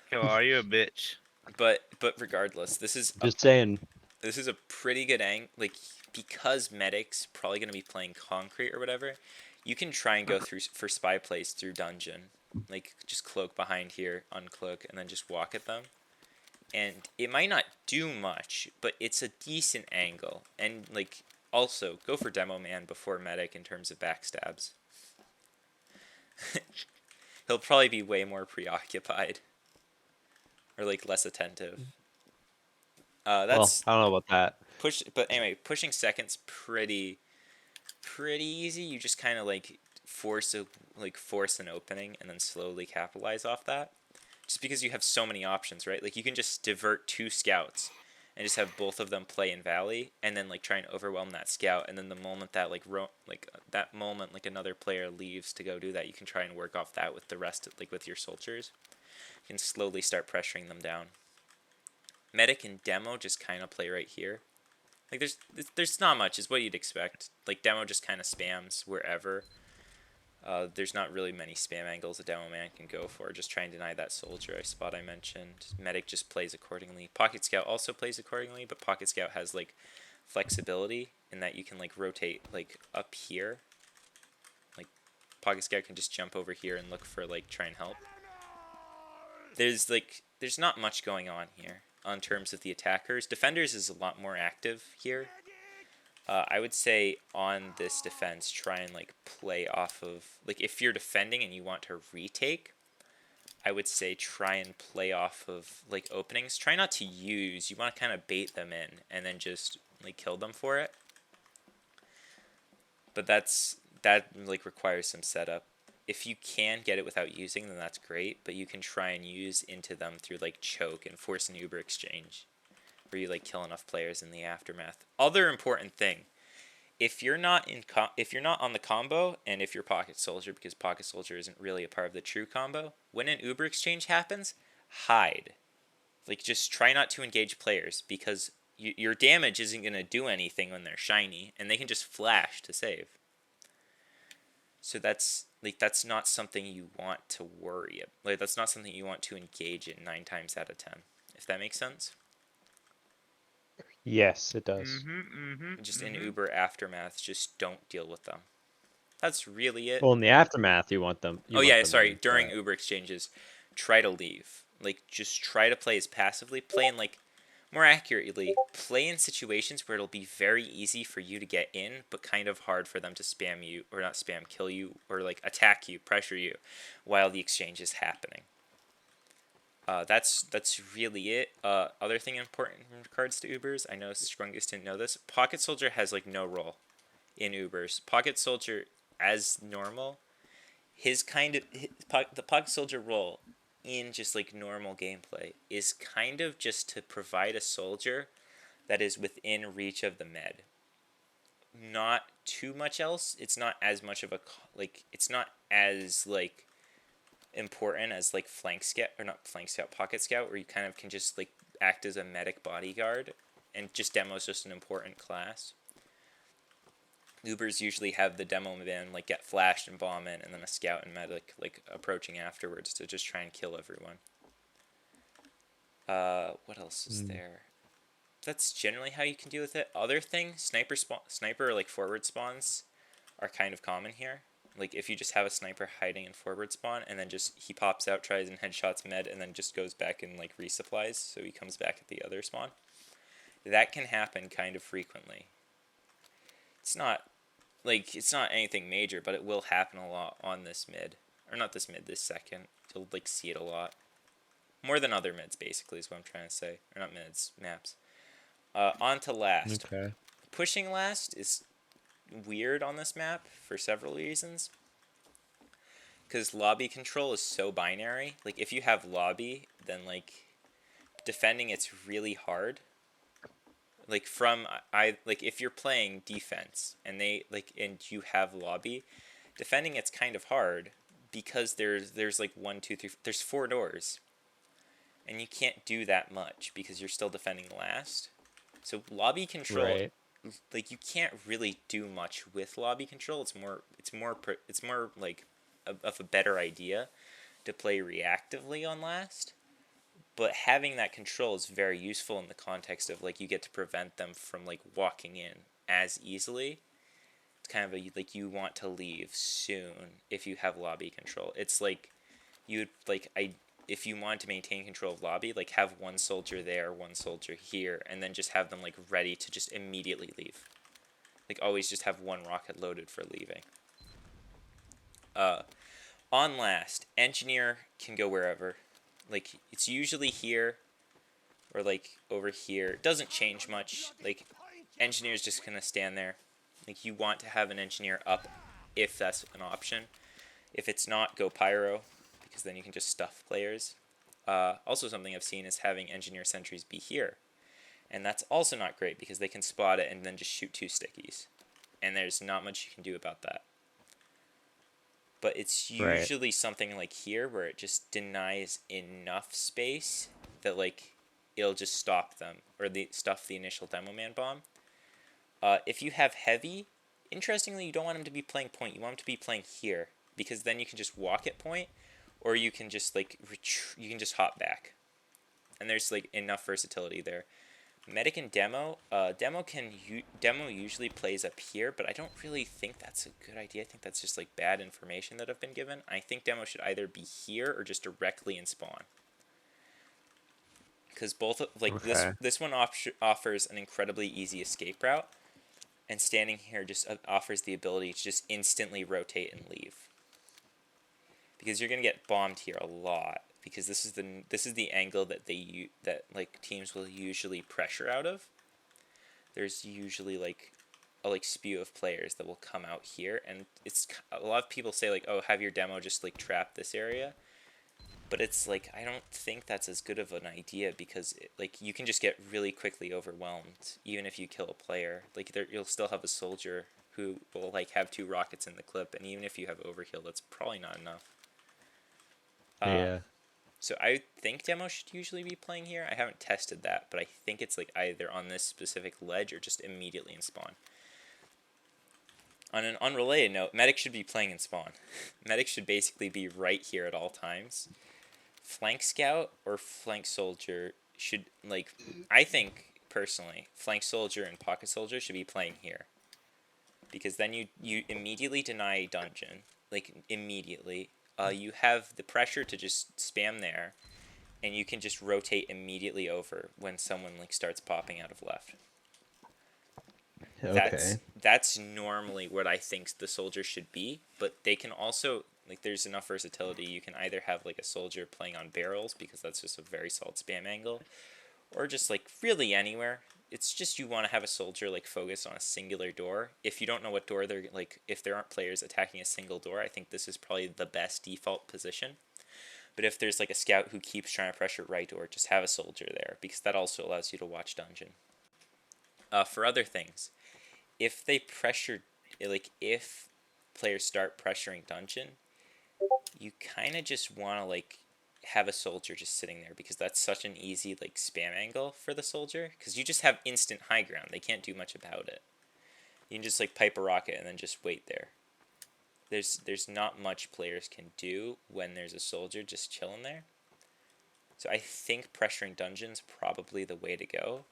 Kill, are you a bitch? But regardless, this is Just saying. a pretty good like because medics probably going to be playing concrete or whatever. You can try and go through for spy plays through dungeon, like just cloak behind here, uncloak, and then just walk at them. And it might not do much, but it's a decent angle. And like also go for demo man before medic in terms of backstabs. He'll probably be way more preoccupied or like less attentive. That's Well, I don't know about that. but anyway, pushing second's pretty easy. You just kind of like force an opening and then slowly capitalize off that. Just because you have so many options, right? Like you can just divert 2 scouts and just have both of them play in valley and then like try and overwhelm that scout, and then the moment that like another player leaves to go do that, you can try and work off that with the rest like with your soldiers. You can slowly start pressuring them down. Medic and demo just kind of play right here. Like there's not much is what you'd expect. Like demo just kind of spams wherever. There's not really many spam angles a demo man can go for. Just try and deny that soldier I mentioned. Medic just plays accordingly. Pocket Scout also plays accordingly, but Pocket Scout has like flexibility in that you can like rotate like up here. Like Pocket Scout can just jump over here and look for like try and help. There's not much going on here on terms of the attackers. Defenders is a lot more active here. I would say on this defense, try and like play off of like if you're defending and you want to retake, I would say try and play off of like openings. Try not to use. You want to kind of bait them in and then just like kill them for it. But that like requires some setup. If you can get it without using, then that's great. But you can try and use into them through like choke and force an Uber exchange, where you like kill enough players in the aftermath. Other important thing, if you're not on the combo, and if you're Pocket Soldier, because Pocket Soldier isn't really a part of the true combo, when an Uber exchange happens, hide. Like just try not to engage players, because your damage isn't going to do anything when they're shiny, and they can just flash to save. So that's not something you want to worry about. Like that's not something you want to engage in 9 times out of 10. If that makes sense. Yes, it does. Just in Uber aftermath, just don't deal with them. That's really it. Well, in the aftermath, you want them. Sorry. During Uber exchanges, try to leave. Like, just try to play as passively. Play in, like, more accurately, play in situations where it'll be very easy for you to get in, but kind of hard for them to spam you, or not spam, kill you, or, like, attack you, pressure you, while the exchange is happening. That's really it. Other thing important in regards to Ubers, I know Scrungus didn't know this. Pocket Soldier has like no role in Ubers. Pocket Soldier, as normal, the Pocket Soldier role in just like normal gameplay is kind of just to provide a soldier that is within reach of the med. Not too much else. It's not as much of a it's not as like important as like Pocket Scout, where you kind of can just like act as a medic bodyguard, and just demo is just an important class. Ubers usually have the demo man like get flashed and bomb in, and then a scout and medic like approaching afterwards to just try and kill everyone. What else is there? That's generally how you can deal with it. Other thing, sniper or like forward spawns are kind of common here. Like if you just have a sniper hiding in forward spawn, and then just he pops out, tries and headshots med, and then just goes back and like resupplies, so he comes back at the other spawn. That can happen kind of frequently. It's not anything major, but it will happen a lot on this mid. Or not this mid, this second. You'll like see it a lot. More than other mids, basically, is what I'm trying to say. Or not mids, maps. On to last. Okay. Pushing last is weird on this map for several reasons. Because lobby control is so binary. Like, if you have lobby, then, like, defending it's really hard. Like from I like if you're playing defense and and you have lobby, defending it's kind of hard because there's like 1, 2, 3, there's 4 doors. And you can't do that much because you're still defending last. So lobby control, Right. like you can't really do much with lobby control. It's more like of a better idea to play reactively on last. But having that control is very useful in the context of like you get to prevent them from like walking in as easily. It's kind of like you want to leave soon if you have lobby control. It's like you'd like if you want to maintain control of lobby, like have one soldier there, one soldier here, and then just have them like ready to just immediately leave. Like always just have one rocket loaded for leaving. On last, engineer can go wherever. Like it's usually here or like over here. It doesn't change much. Like engineer's just gonna stand there. Like you want to have an engineer up if that's an option. If it's not, go pyro, because then you can just stuff players. Also something I've seen is having engineer sentries be here. And that's also not great because they can spot it and then just shoot 2 stickies. And there's not much you can do about that. But it's usually something like here where it just denies enough space that like it'll just stop them or stuff the initial demo man bomb. If you have heavy, interestingly, you don't want him to be playing point. You want him to be playing here because then you can just walk at point, or you can just like you can just hop back, and there's like enough versatility there. Medic and demo, demo usually plays up here, but I don't really think that's a good idea. I think that's just like bad information that I've been given. I think demo should either be here or just directly in spawn. Because both like this one offers an incredibly easy escape route, and standing here just offers the ability to just instantly rotate and leave. Because you're gonna get bombed here a lot. Because this is the angle that like teams will usually pressure out of. There's usually like a spew of players that will come out here, and it's a lot of people say like, oh, have your demo just like trap this area. But it's like I don't think that's as good of an idea because like you can just get really quickly overwhelmed even if you kill a player. Like you'll still have a soldier who will like have 2 rockets in the clip, and even if you have overkill, that's probably not enough. Yeah. So I think demo should usually be playing here. I haven't tested that, but I think it's like either on this specific ledge or just immediately in spawn. On an unrelated note, medic should be playing in spawn. Medic should basically be right here at all times. Flank scout or flank soldier should, like, I think personally, flank soldier and pocket soldier should be playing here. Because then you immediately deny dungeon, like immediately. You have the pressure to just spam there, and you can just rotate immediately over when someone like starts popping out of left. Okay. That's normally what I think the soldier should be, but they can also like there's enough versatility. You can either have like a soldier playing on barrels because that's just a very solid spam angle, or just like really anywhere. It's just you want to have a soldier like focus on a singular door. If you don't know what door they're like, if there aren't players attacking a single door, I think this is probably the best default position. But if there's like a scout who keeps trying to pressure right door, just have a soldier there because that also allows you to watch dungeon. For other things, if they pressure, like if players start pressuring dungeon, you kind of just want to like have a soldier just sitting there because that's such an easy like spam angle for the soldier because you just have instant high ground. They can't do much about it. You can just like pipe a rocket and then just wait there. There's not much players can do when there's a soldier just chilling there. So I think pressuring dungeon's probably the way to go.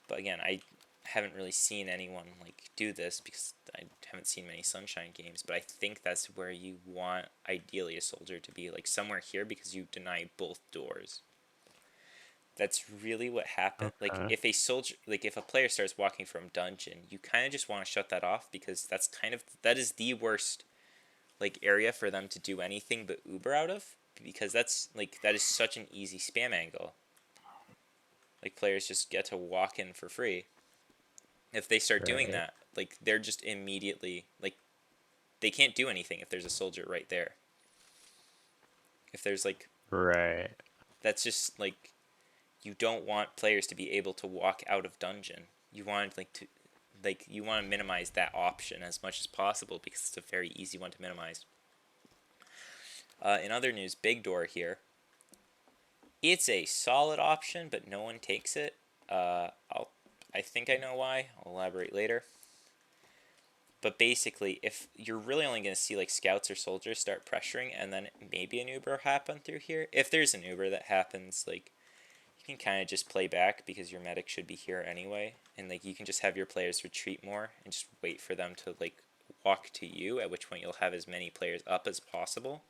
But again, I haven't really seen anyone like do this because I haven't seen many Sunshine games, but I think that's where you want ideally a soldier to be, like somewhere here because you deny both doors. That's really what happened. Like if a soldier, like if a player starts walking from dungeon, you kind of just want to shut that off because that is the worst like area for them to do anything but Uber out of because that is such an easy spam angle. Like players just get to walk in for free. If they start doing that, like they're just immediately like they can't do anything if there's a soldier right there. If there's like Right. that's just like you don't want players to be able to walk out of dungeon. You want you want to minimize that option as much as possible because it's a very easy one to minimize. In other news, Big Door here. It's a solid option, but no one takes it. I think I know why. I'll elaborate later. But basically, if you're really only going to see like scouts or soldiers start pressuring, and then maybe an Uber happen through here. If there's an Uber that happens, like you can kind of just play back because your medic should be here anyway, and like you can just have your players retreat more and just wait for them to like walk to you. At which point you'll have as many players up as possible.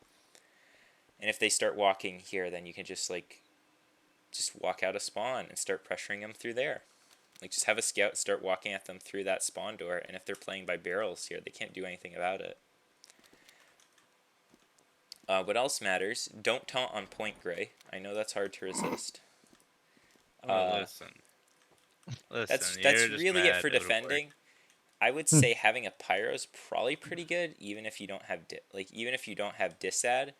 And if they start walking here, then you can just walk out of spawn and start pressuring them through there. Like, just have a scout start walking at them through that spawn door, and if they're playing by barrels here, they can't do anything about it. What else matters? Don't taunt on point gray. I know that's hard to resist. Listen, That's you're just really it mad for it'll work. defending. I would say having a pyro is probably pretty good, even if you don't have disad.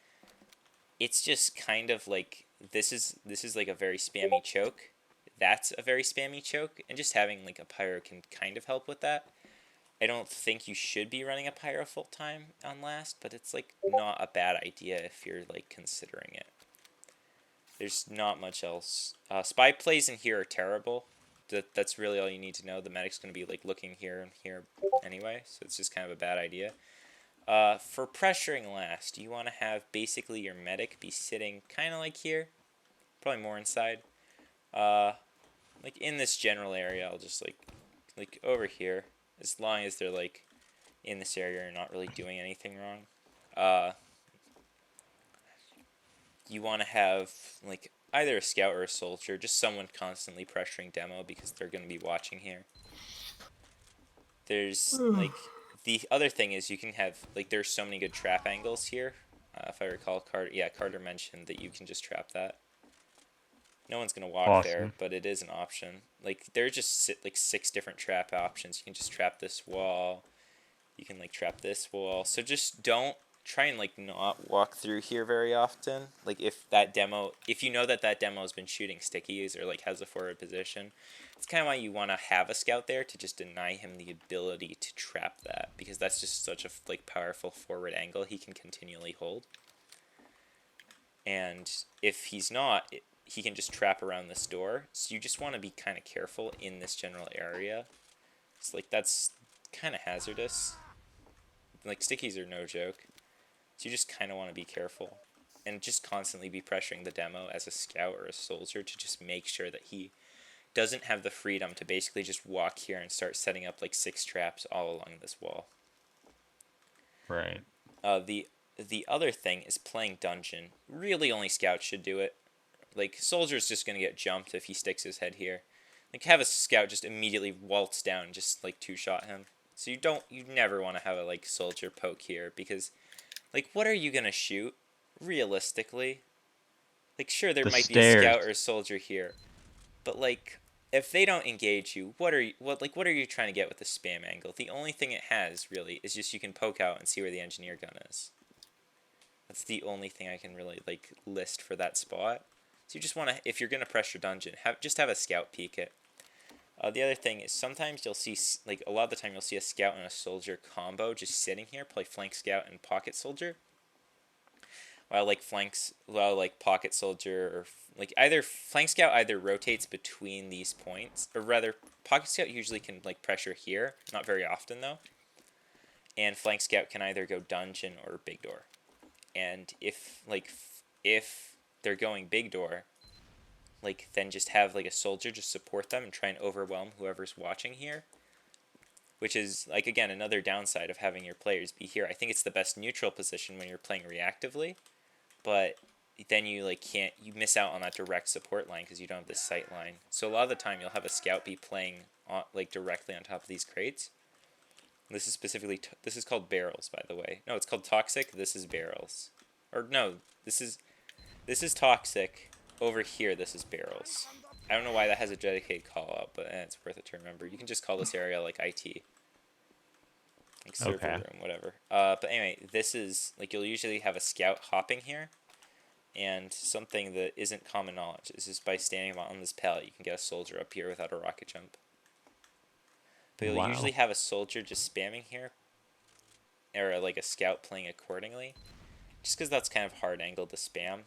It's just kind of like this is like a very spammy choke. That's a very spammy choke, and just having like a pyro can kind of help with that. I don't think you should be running a pyro full time on last, but it's like not a bad idea if you're like considering it. There's not much else. Spy plays in here are terrible. That's really all you need to know. The medic's going to be like looking here and here anyway, so it's just kind of a bad idea. For pressuring last, you want to have basically your medic be sitting kind of like here, probably more inside. Like in this general area, I'll just like over here, as long as they're like in this area and not really doing anything wrong. You want to have like either a scout or a soldier, just someone constantly pressuring demo because they're going to be watching here. There's like the other thing is you can have like there's so many good trap angles here. If I recall, Carter mentioned that you can just trap that. No one's gonna walk there, but it is an option. Like there's just like 6 different trap options. You can just trap this wall. You can like trap this wall. So just don't try and like not walk through here very often. Like if you know that demo has been shooting stickies or like has a forward position, it's kind of why you want to have a scout there to just deny him the ability to trap that, because that's just such a like powerful forward angle he can continually hold. And if he's not, he can just trap around this door. So you just want to be kind of careful in this general area. It's like that's kind of hazardous. Like stickies are no joke. So you just kind of want to be careful and just constantly be pressuring the demo as a scout or a soldier to just make sure that he doesn't have the freedom to basically just walk here and start setting up like 6 traps all along this wall. Right. The other thing is playing dungeon. Really only scouts should do it. Like soldier's just going to get jumped if he sticks his head here. Like have a scout just immediately waltz down and just like 2-shot him. So you never want to have a like soldier poke here, because like what are you going to shoot realistically? Like sure there might be a scout or a soldier here, but like if they don't engage you, what are you trying to get with the spam angle? The only thing it has really is just you can poke out and see where the engineer gun is. That's the only thing I can really like list for that spot. So you just want to, if you're going to pressure dungeon, have a scout peek it. The other thing is sometimes you'll see, like a lot of the time you'll see a scout and a soldier combo just sitting here, play flank scout and pocket soldier. While pocket soldier or like either flank scout either rotates between these points, or rather pocket scout usually can like pressure here, not very often though. And flank scout can either go dungeon or big door. And if they're going big door, like then just have like a soldier just support them and try and overwhelm whoever's watching here. Which is like again another downside of having your players be here. I think it's the best neutral position when you're playing reactively, but then you miss out on that direct support line because you don't have this sight line. So a lot of the time you'll have a scout be playing on, like directly on top of these crates. This is specifically this is called barrels, by the way. No, it's called toxic. This is barrels, or no, this is toxic. Over here, this is barrels. I don't know why that has a dedicated call out, but it's worth it to remember. You can just call this area like IT, like server room, whatever. But anyway, this is like you'll usually have a scout hopping here, And something that isn't common knowledge is just by standing on this pallet, you can get a soldier up here without a rocket jump. But you'll Wow. usually have a soldier just spamming here, or like a scout playing accordingly, just because that's kind of hard angle to spam.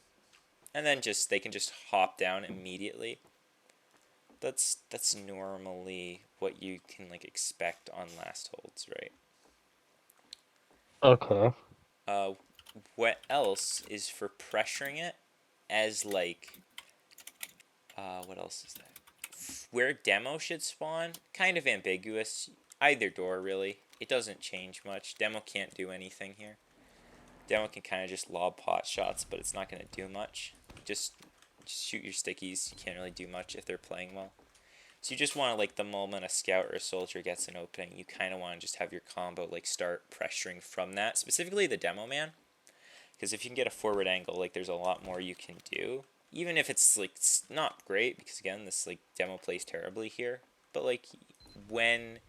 And then they can just hop down immediately. That's normally what you can like expect on last holds, right? Okay. What else is for pressuring it as like what else is that? Where demo should spawn, kind of ambiguous. Either door, really. It doesn't change much. Demo can't do anything here. Demo can kind of just lob pot shots, but it's not going to do much. Just shoot your stickies. You can't really do much if they're playing well. So you just want to, like, the moment a scout or a soldier gets an opening, you kind of want to just have your combo, like, start pressuring from that. Specifically the demo man. Because if you can get a forward angle, like, there's a lot more you can do. Even if it's, like, not great, because, again, this, like, demo plays terribly here. But, like, when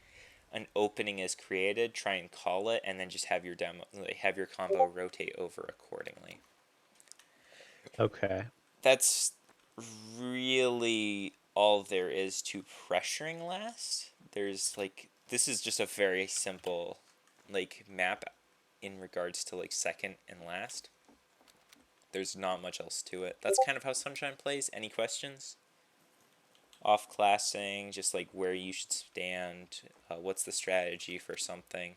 an opening is created, try and call it, and then just have your demo, like, have your combo rotate over accordingly. Okay. That's really all there is to pressuring last. There's, like, this is just a very simple, like, map in regards to, like, second and last. There's not much else to it. That's kind of how Sunshine plays. Any questions? Off-classing, just like where you should stand. What's the strategy for something?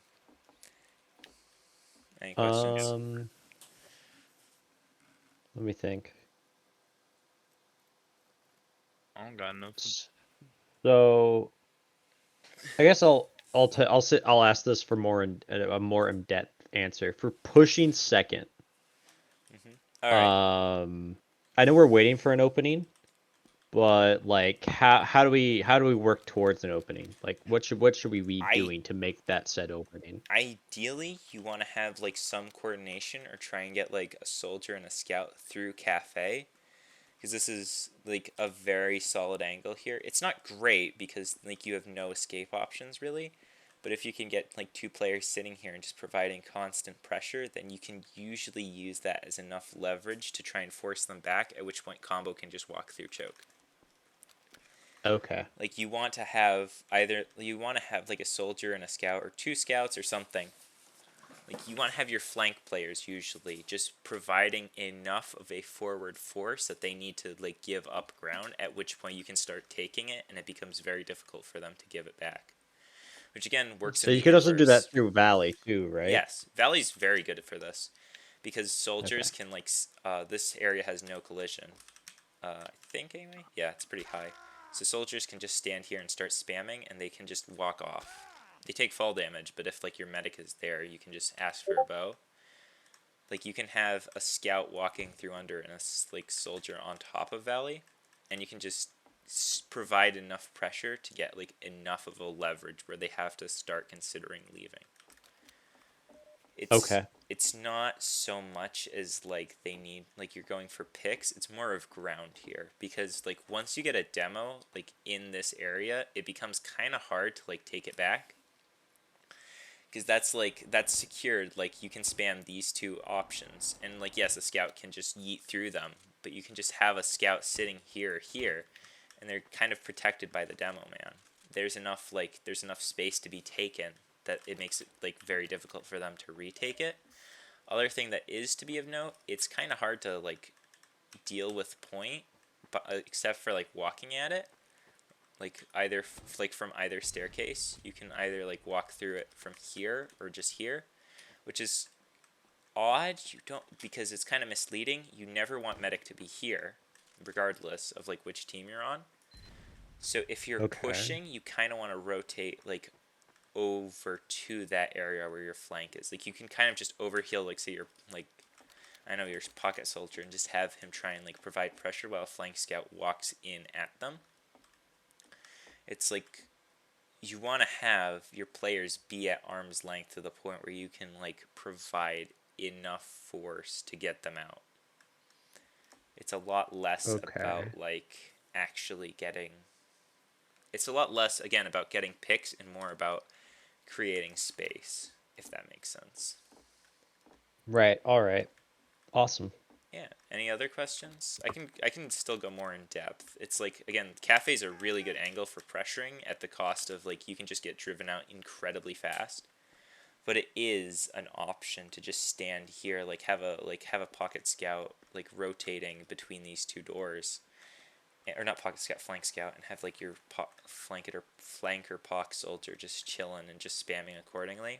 Any questions? Let me think. I don't got nothing. So, I guess I'll ask this for a more in-depth answer. For pushing second, All right. I know we're waiting for an opening, but like how do we work towards an opening? Like what should we be doing to make that said opening? Ideally, you want to have like some coordination or try and get like a soldier and a scout through cafe, because this is like a very solid angle here. It's not great because like you have no escape options really, but if you can get like two players sitting here and just providing constant pressure, then you can usually use that as enough leverage to try and force them back, at which point combo can just walk through choke. Okay. Like you want to have like a soldier and a scout or two scouts or something. Like you want to have your flank players usually just providing enough of a forward force that they need to like give up ground, at which point you can start taking it and it becomes very difficult for them to give it back. Which again works So in you the could also do that inverse. through Valley too, right? Yes, Valley's very good for this because soldiers Okay. can like this area has no collision. I think anyway. Yeah, it's pretty high. So soldiers can just stand here and start spamming, and they can just walk off. They take fall damage, but if like your medic is there, you can just ask for a bow. Like you can have a scout walking through under and a like soldier on top of Valley, and you can just provide enough pressure to get like enough of a leverage where they have to start considering leaving. It's not so much as like they need like you're going for picks. It's more of ground here because like once you get a demo like in this area, it becomes kind of hard to like take it back. Because that's secured. Like you can spam these two options, and like yes, a scout can just yeet through them, but you can just have a scout sitting here, and they're kind of protected by the demo man. There's enough space to be taken that it makes it like very difficult for them to retake it. Other thing that is to be of note, it's kind of hard to like deal with point, but except for like walking at it. Like either like from either staircase, you can either like walk through it from here or just here, which is odd. You don't, because it's kind of misleading. You never want medic to be here, regardless of like which team you're on. So if you're pushing, you kind of want to rotate like over to that area where your flank is. Like you can kind of just overheal, like say you're like, I know, your pocket soldier, and just have him try and like provide pressure while a flank scout walks in at them. It's like you want to have your players be at arm's length to the point where you can like provide enough force to get them out. It's a lot less about like actually getting. It's a lot less again about getting picks and more about creating space, if that makes sense. Right. All right. Awesome. Yeah, Any other questions? I can still go more in depth. It's like, again, cafe's a really good angle for pressuring at the cost of like you can just get driven out incredibly fast. But it is an option to just stand here, like have a pocket scout like rotating between these two doors, or not pocket scout, flank scout, and have like your flanker pock soldier just chilling and just spamming accordingly.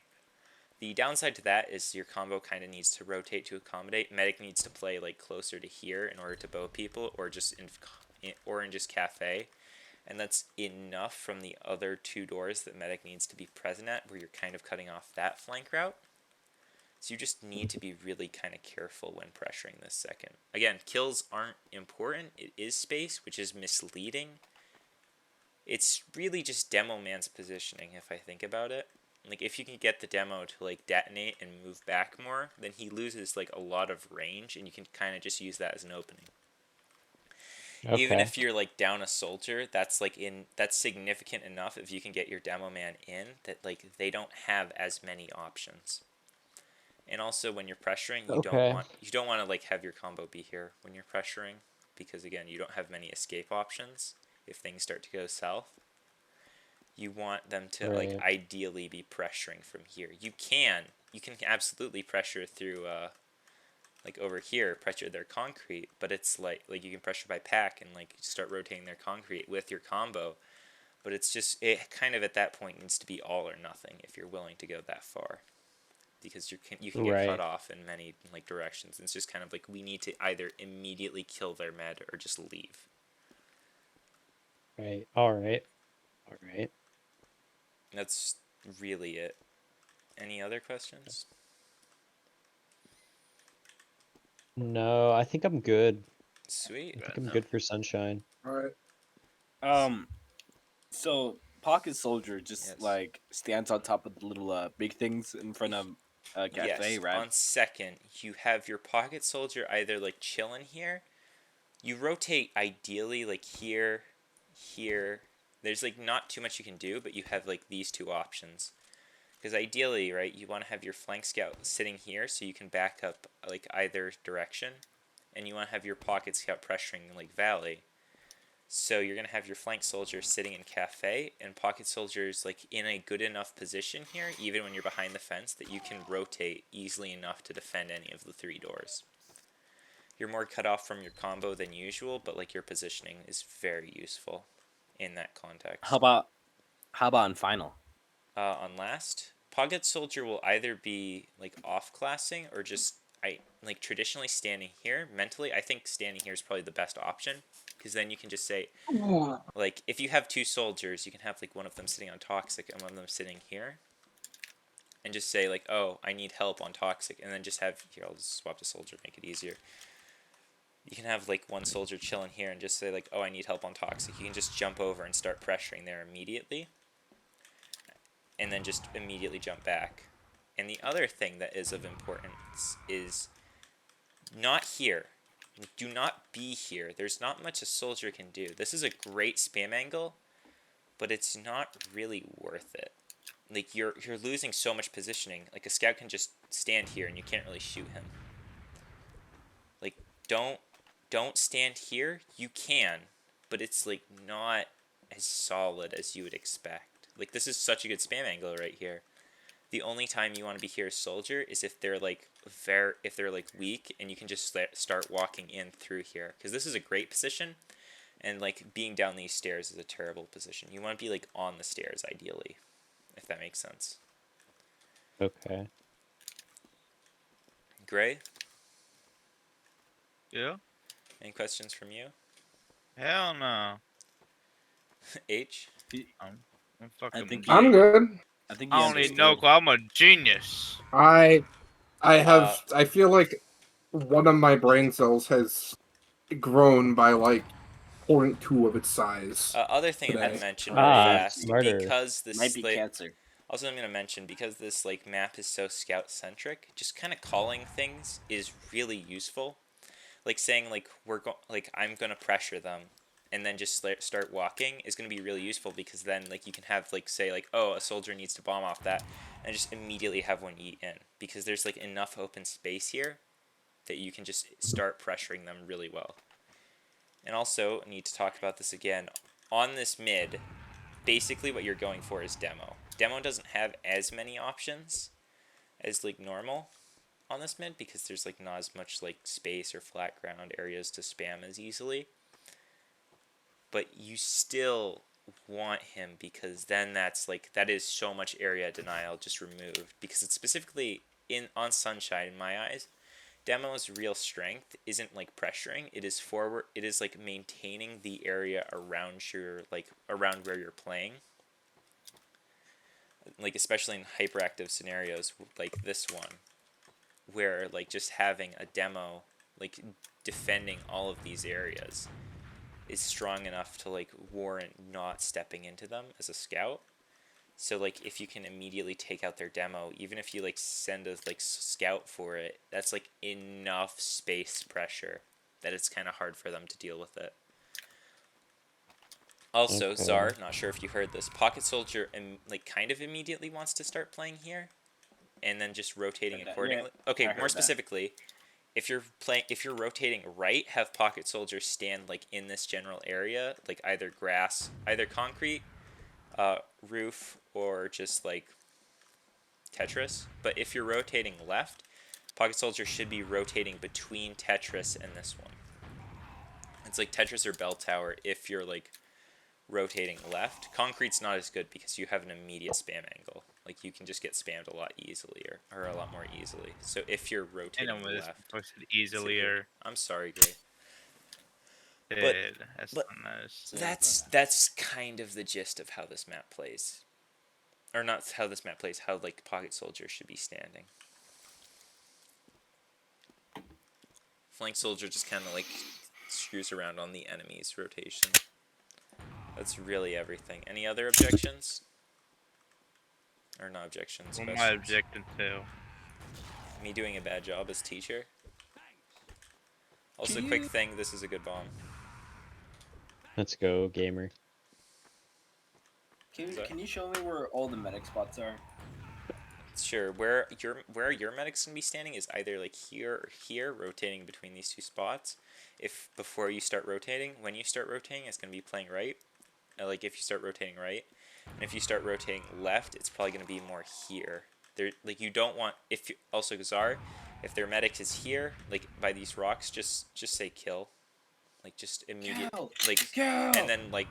The downside to that is your combo kind of needs to rotate to accommodate. Medic needs to play like closer to here in order to bow people, or just in just cafe, and that's enough from the other two doors that medic needs to be present at, where you're kind of cutting off that flank route. So you just need to be really kind of careful when pressuring this second. Again, kills aren't important. It is space, which is misleading. It's really just demo man's positioning, if I think about it. Like, if you can get the demo to, like, detonate and move back more, then he loses, like, a lot of range, and you can kind of just use that as an opening. Okay. Even if you're, like, down a soldier, that's significant enough if you can get your demo man in that, like, they don't have as many options. And also, when you're pressuring, you don't want to, like, have your combo be here when you're pressuring, because, again, you don't have many escape options if things start to go south. You want them to like ideally be pressuring from here. You can absolutely pressure through like over here, pressure their concrete, but it's like you can pressure by pack and like start rotating their concrete with your combo. But it's just, it kind of at that point needs to be all or nothing if you're willing to go that far, because you can get cut off in many like directions. It's just kind of like we need to either immediately kill their med or just leave. Right. All right. That's really it. Any other questions? No, I think I'm good. Sweet. I think I'm good for Sunshine. All Um, so Pocket Soldier just Yes. like stands on top of the little big things in front of cafe, Yes. right? On second, you have your pocket soldier either like chilling here. You rotate ideally like here. There's like not too much you can do, but you have like these two options. Because ideally, right, you want to have your flank scout sitting here so you can back up like either direction, and you want to have your pocket scout pressuring like valley. So you're going to have your flank soldier sitting in cafe, and pocket soldiers like in a good enough position here, even when you're behind the fence, that you can rotate easily enough to defend any of the three doors. You're more cut off from your combo than usual, but like your positioning is very useful in that context. How about on final? On last, pocket soldier will either be like off classing or just like traditionally standing here. Mentally, I think standing here is probably the best option, because then you can just say like if you have two soldiers, you can have like one of them sitting on toxic and one of them sitting here, and just say like, oh, I need help on toxic, and then just have here. I'll just swap the soldier, make it easier. You can have like one soldier chilling here and just say like, oh, I need help on toxic. You can just jump over and start pressuring there immediately, and then just immediately jump back. And the other thing that is of importance is not here. Do not be here. There's not much a soldier can do. This is a great spam angle, but it's not really worth it. Like you're losing so much positioning. Like a scout can just stand here and you can't really shoot him. Like don't stand here. You can, but it's like not as solid as you would expect. Like this is such a good spam angle right here. The only time you want to be here as soldier is if they're like weak, and you can just start walking in through here, because this is a great position, and like being down these stairs is a terrible position. You want to be like on the stairs ideally, if that makes sense. Okay. Gray, Yeah. any questions from you? Hell no. H? I'm fucking. think I'm good. I think he I don't need understood. no clue. I'm a genius. I have. I feel like one of my brain cells has grown by like 0.2 of its size. Other thing I'm today. gonna mention really fast, smarter. because this Might be like, cancer. also, I'm going to mention, because this like map is so scout-centric, just kind of calling things is really useful. Like saying like I'm going to pressure them, and then just start walking is going to be really useful, because then like you can have like say like, oh, a soldier needs to bomb off that, and just immediately have one yeet in, because there's like enough open space here that you can just start pressuring them really well. And also, I need to talk about this again. On this mid, basically what you're going for is demo. Demo doesn't have as many options as like normal on this mid because there's like not as much like space or flat ground areas to spam as easily. But you still want him because then that is so much area denial just removed because it's specifically on Sunshine in my eyes. Demo's real strength isn't like pressuring, it is forward, it is like maintaining the area around around where you're playing. Like especially in hyperactive scenarios like this one, where like just having a demo like defending all of these areas is strong enough to like warrant not stepping into them as a scout. So like if you can immediately take out their demo, even if you like send a like scout for it, that's like enough space pressure that it's kind of hard for them to deal with it. Also, Okay. Czar, not sure if you heard this, Pocket Soldier like kind of immediately wants to start playing here, and then just rotating accordingly. Yeah, Okay, I heard more that. specifically, if you're rotating right, have Pocket Soldier stand like in this general area, like either grass, either concrete, roof, or just like Tetris. But if you're rotating left, Pocket Soldier should be rotating between Tetris and this one. It's like Tetris or Bell Tower if you're like rotating left. Concrete's not as good because you have an immediate spam angle. Like you can just get spammed a lot easier or a lot more easily. So if you're And rotating then with left, posted easily or I'm sorry, Gray. did. That's but- not nice. That's kind of the gist of how this map plays. Or not how this map plays, how like Pocket Soldier should be standing. Flank Soldier just kind of like screws around on the enemy's rotation. That's really everything. Any other objections? Or not objections, What am I questions? objecting to? Me doing a bad job as teacher. Also, Can quick you- thing, this is a good bomb. Let's go, gamer. Can you show me where all the medic spots are? Sure, where your medic's gonna be standing is either like here or here, rotating between these two spots. If before you start rotating, when you start rotating, it's gonna be playing right. Like if you start rotating right, and if you start rotating left, it's probably gonna be more here. There, like you don't want also Czar, if their medic is here, like by these rocks, just say kill, like just immediate, and then like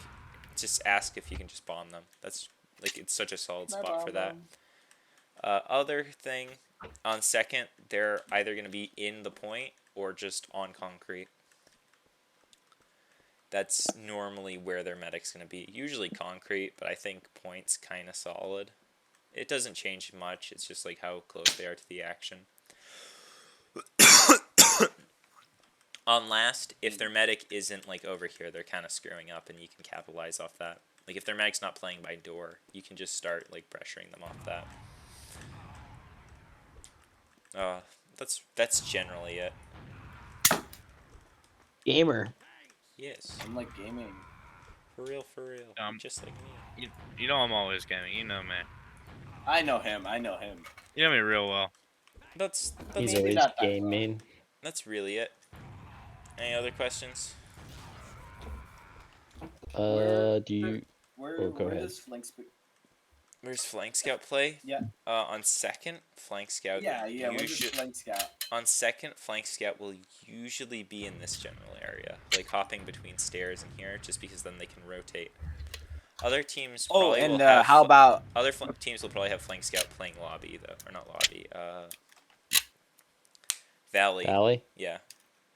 just ask if you can just bomb them. That's like it's such a solid spot for that. Other thing, on second, they're either going to be in the point or just on concrete. That's normally where their medic's going to be. Usually concrete, but I think point's kind of solid. It doesn't change much. It's just like how close they are to the action. On last, if their medic isn't like over here, they're kind of screwing up, and you can capitalize off that. Like if their medic's not playing by door, you can just start like pressuring them off that. That's generally it. Gamer. Yes, I'm like gaming. for real, just like me. You know I'm always gaming. You know me. I know him. You know me real well. That's He's maybe always not that well. gaming. that's really it. Any other questions? Where- Do you? Where, Oh, go where ahead. does flank Where's Flank Scout play? Yeah. On second, Flank Scout. Yeah, where does usually- flank scout? On second, Flank Scout will usually be in this general area, like hopping between stairs and here, just because then they can rotate. Other teams Oh, probably and will have how about other teams will probably have Flank Scout playing lobby though, or not lobby. Valley. Valley? Yeah,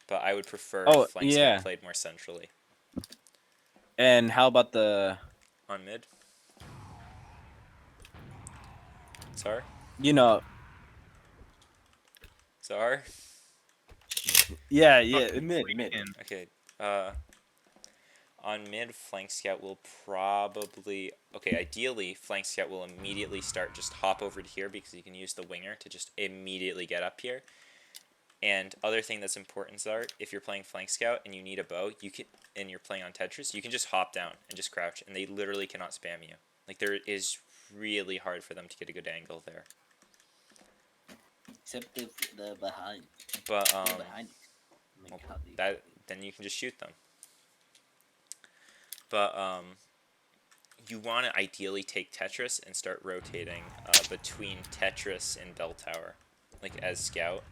but I would prefer Oh, if Flank yeah. Scout played more centrally and how about the on mid. Czar? Czar? yeah Fucking mid. freaking- Okay. On mid, Flank Scout will probably... Okay, ideally, Flank Scout will immediately start just hop over to here because you can use the winger to just immediately get up here. And other thing that's important, Czar, if you're playing Flank Scout and you need a bow, and you're playing on Tetris, you can just hop down and just crouch, and they literally cannot spam you. Like, there is really hard for them to get a good angle there. Except the behind. But The behind. Oh my well, God, then you can just shoot them. But you want to ideally take Tetris and start rotating between Tetris and Bell Tower, like as scout.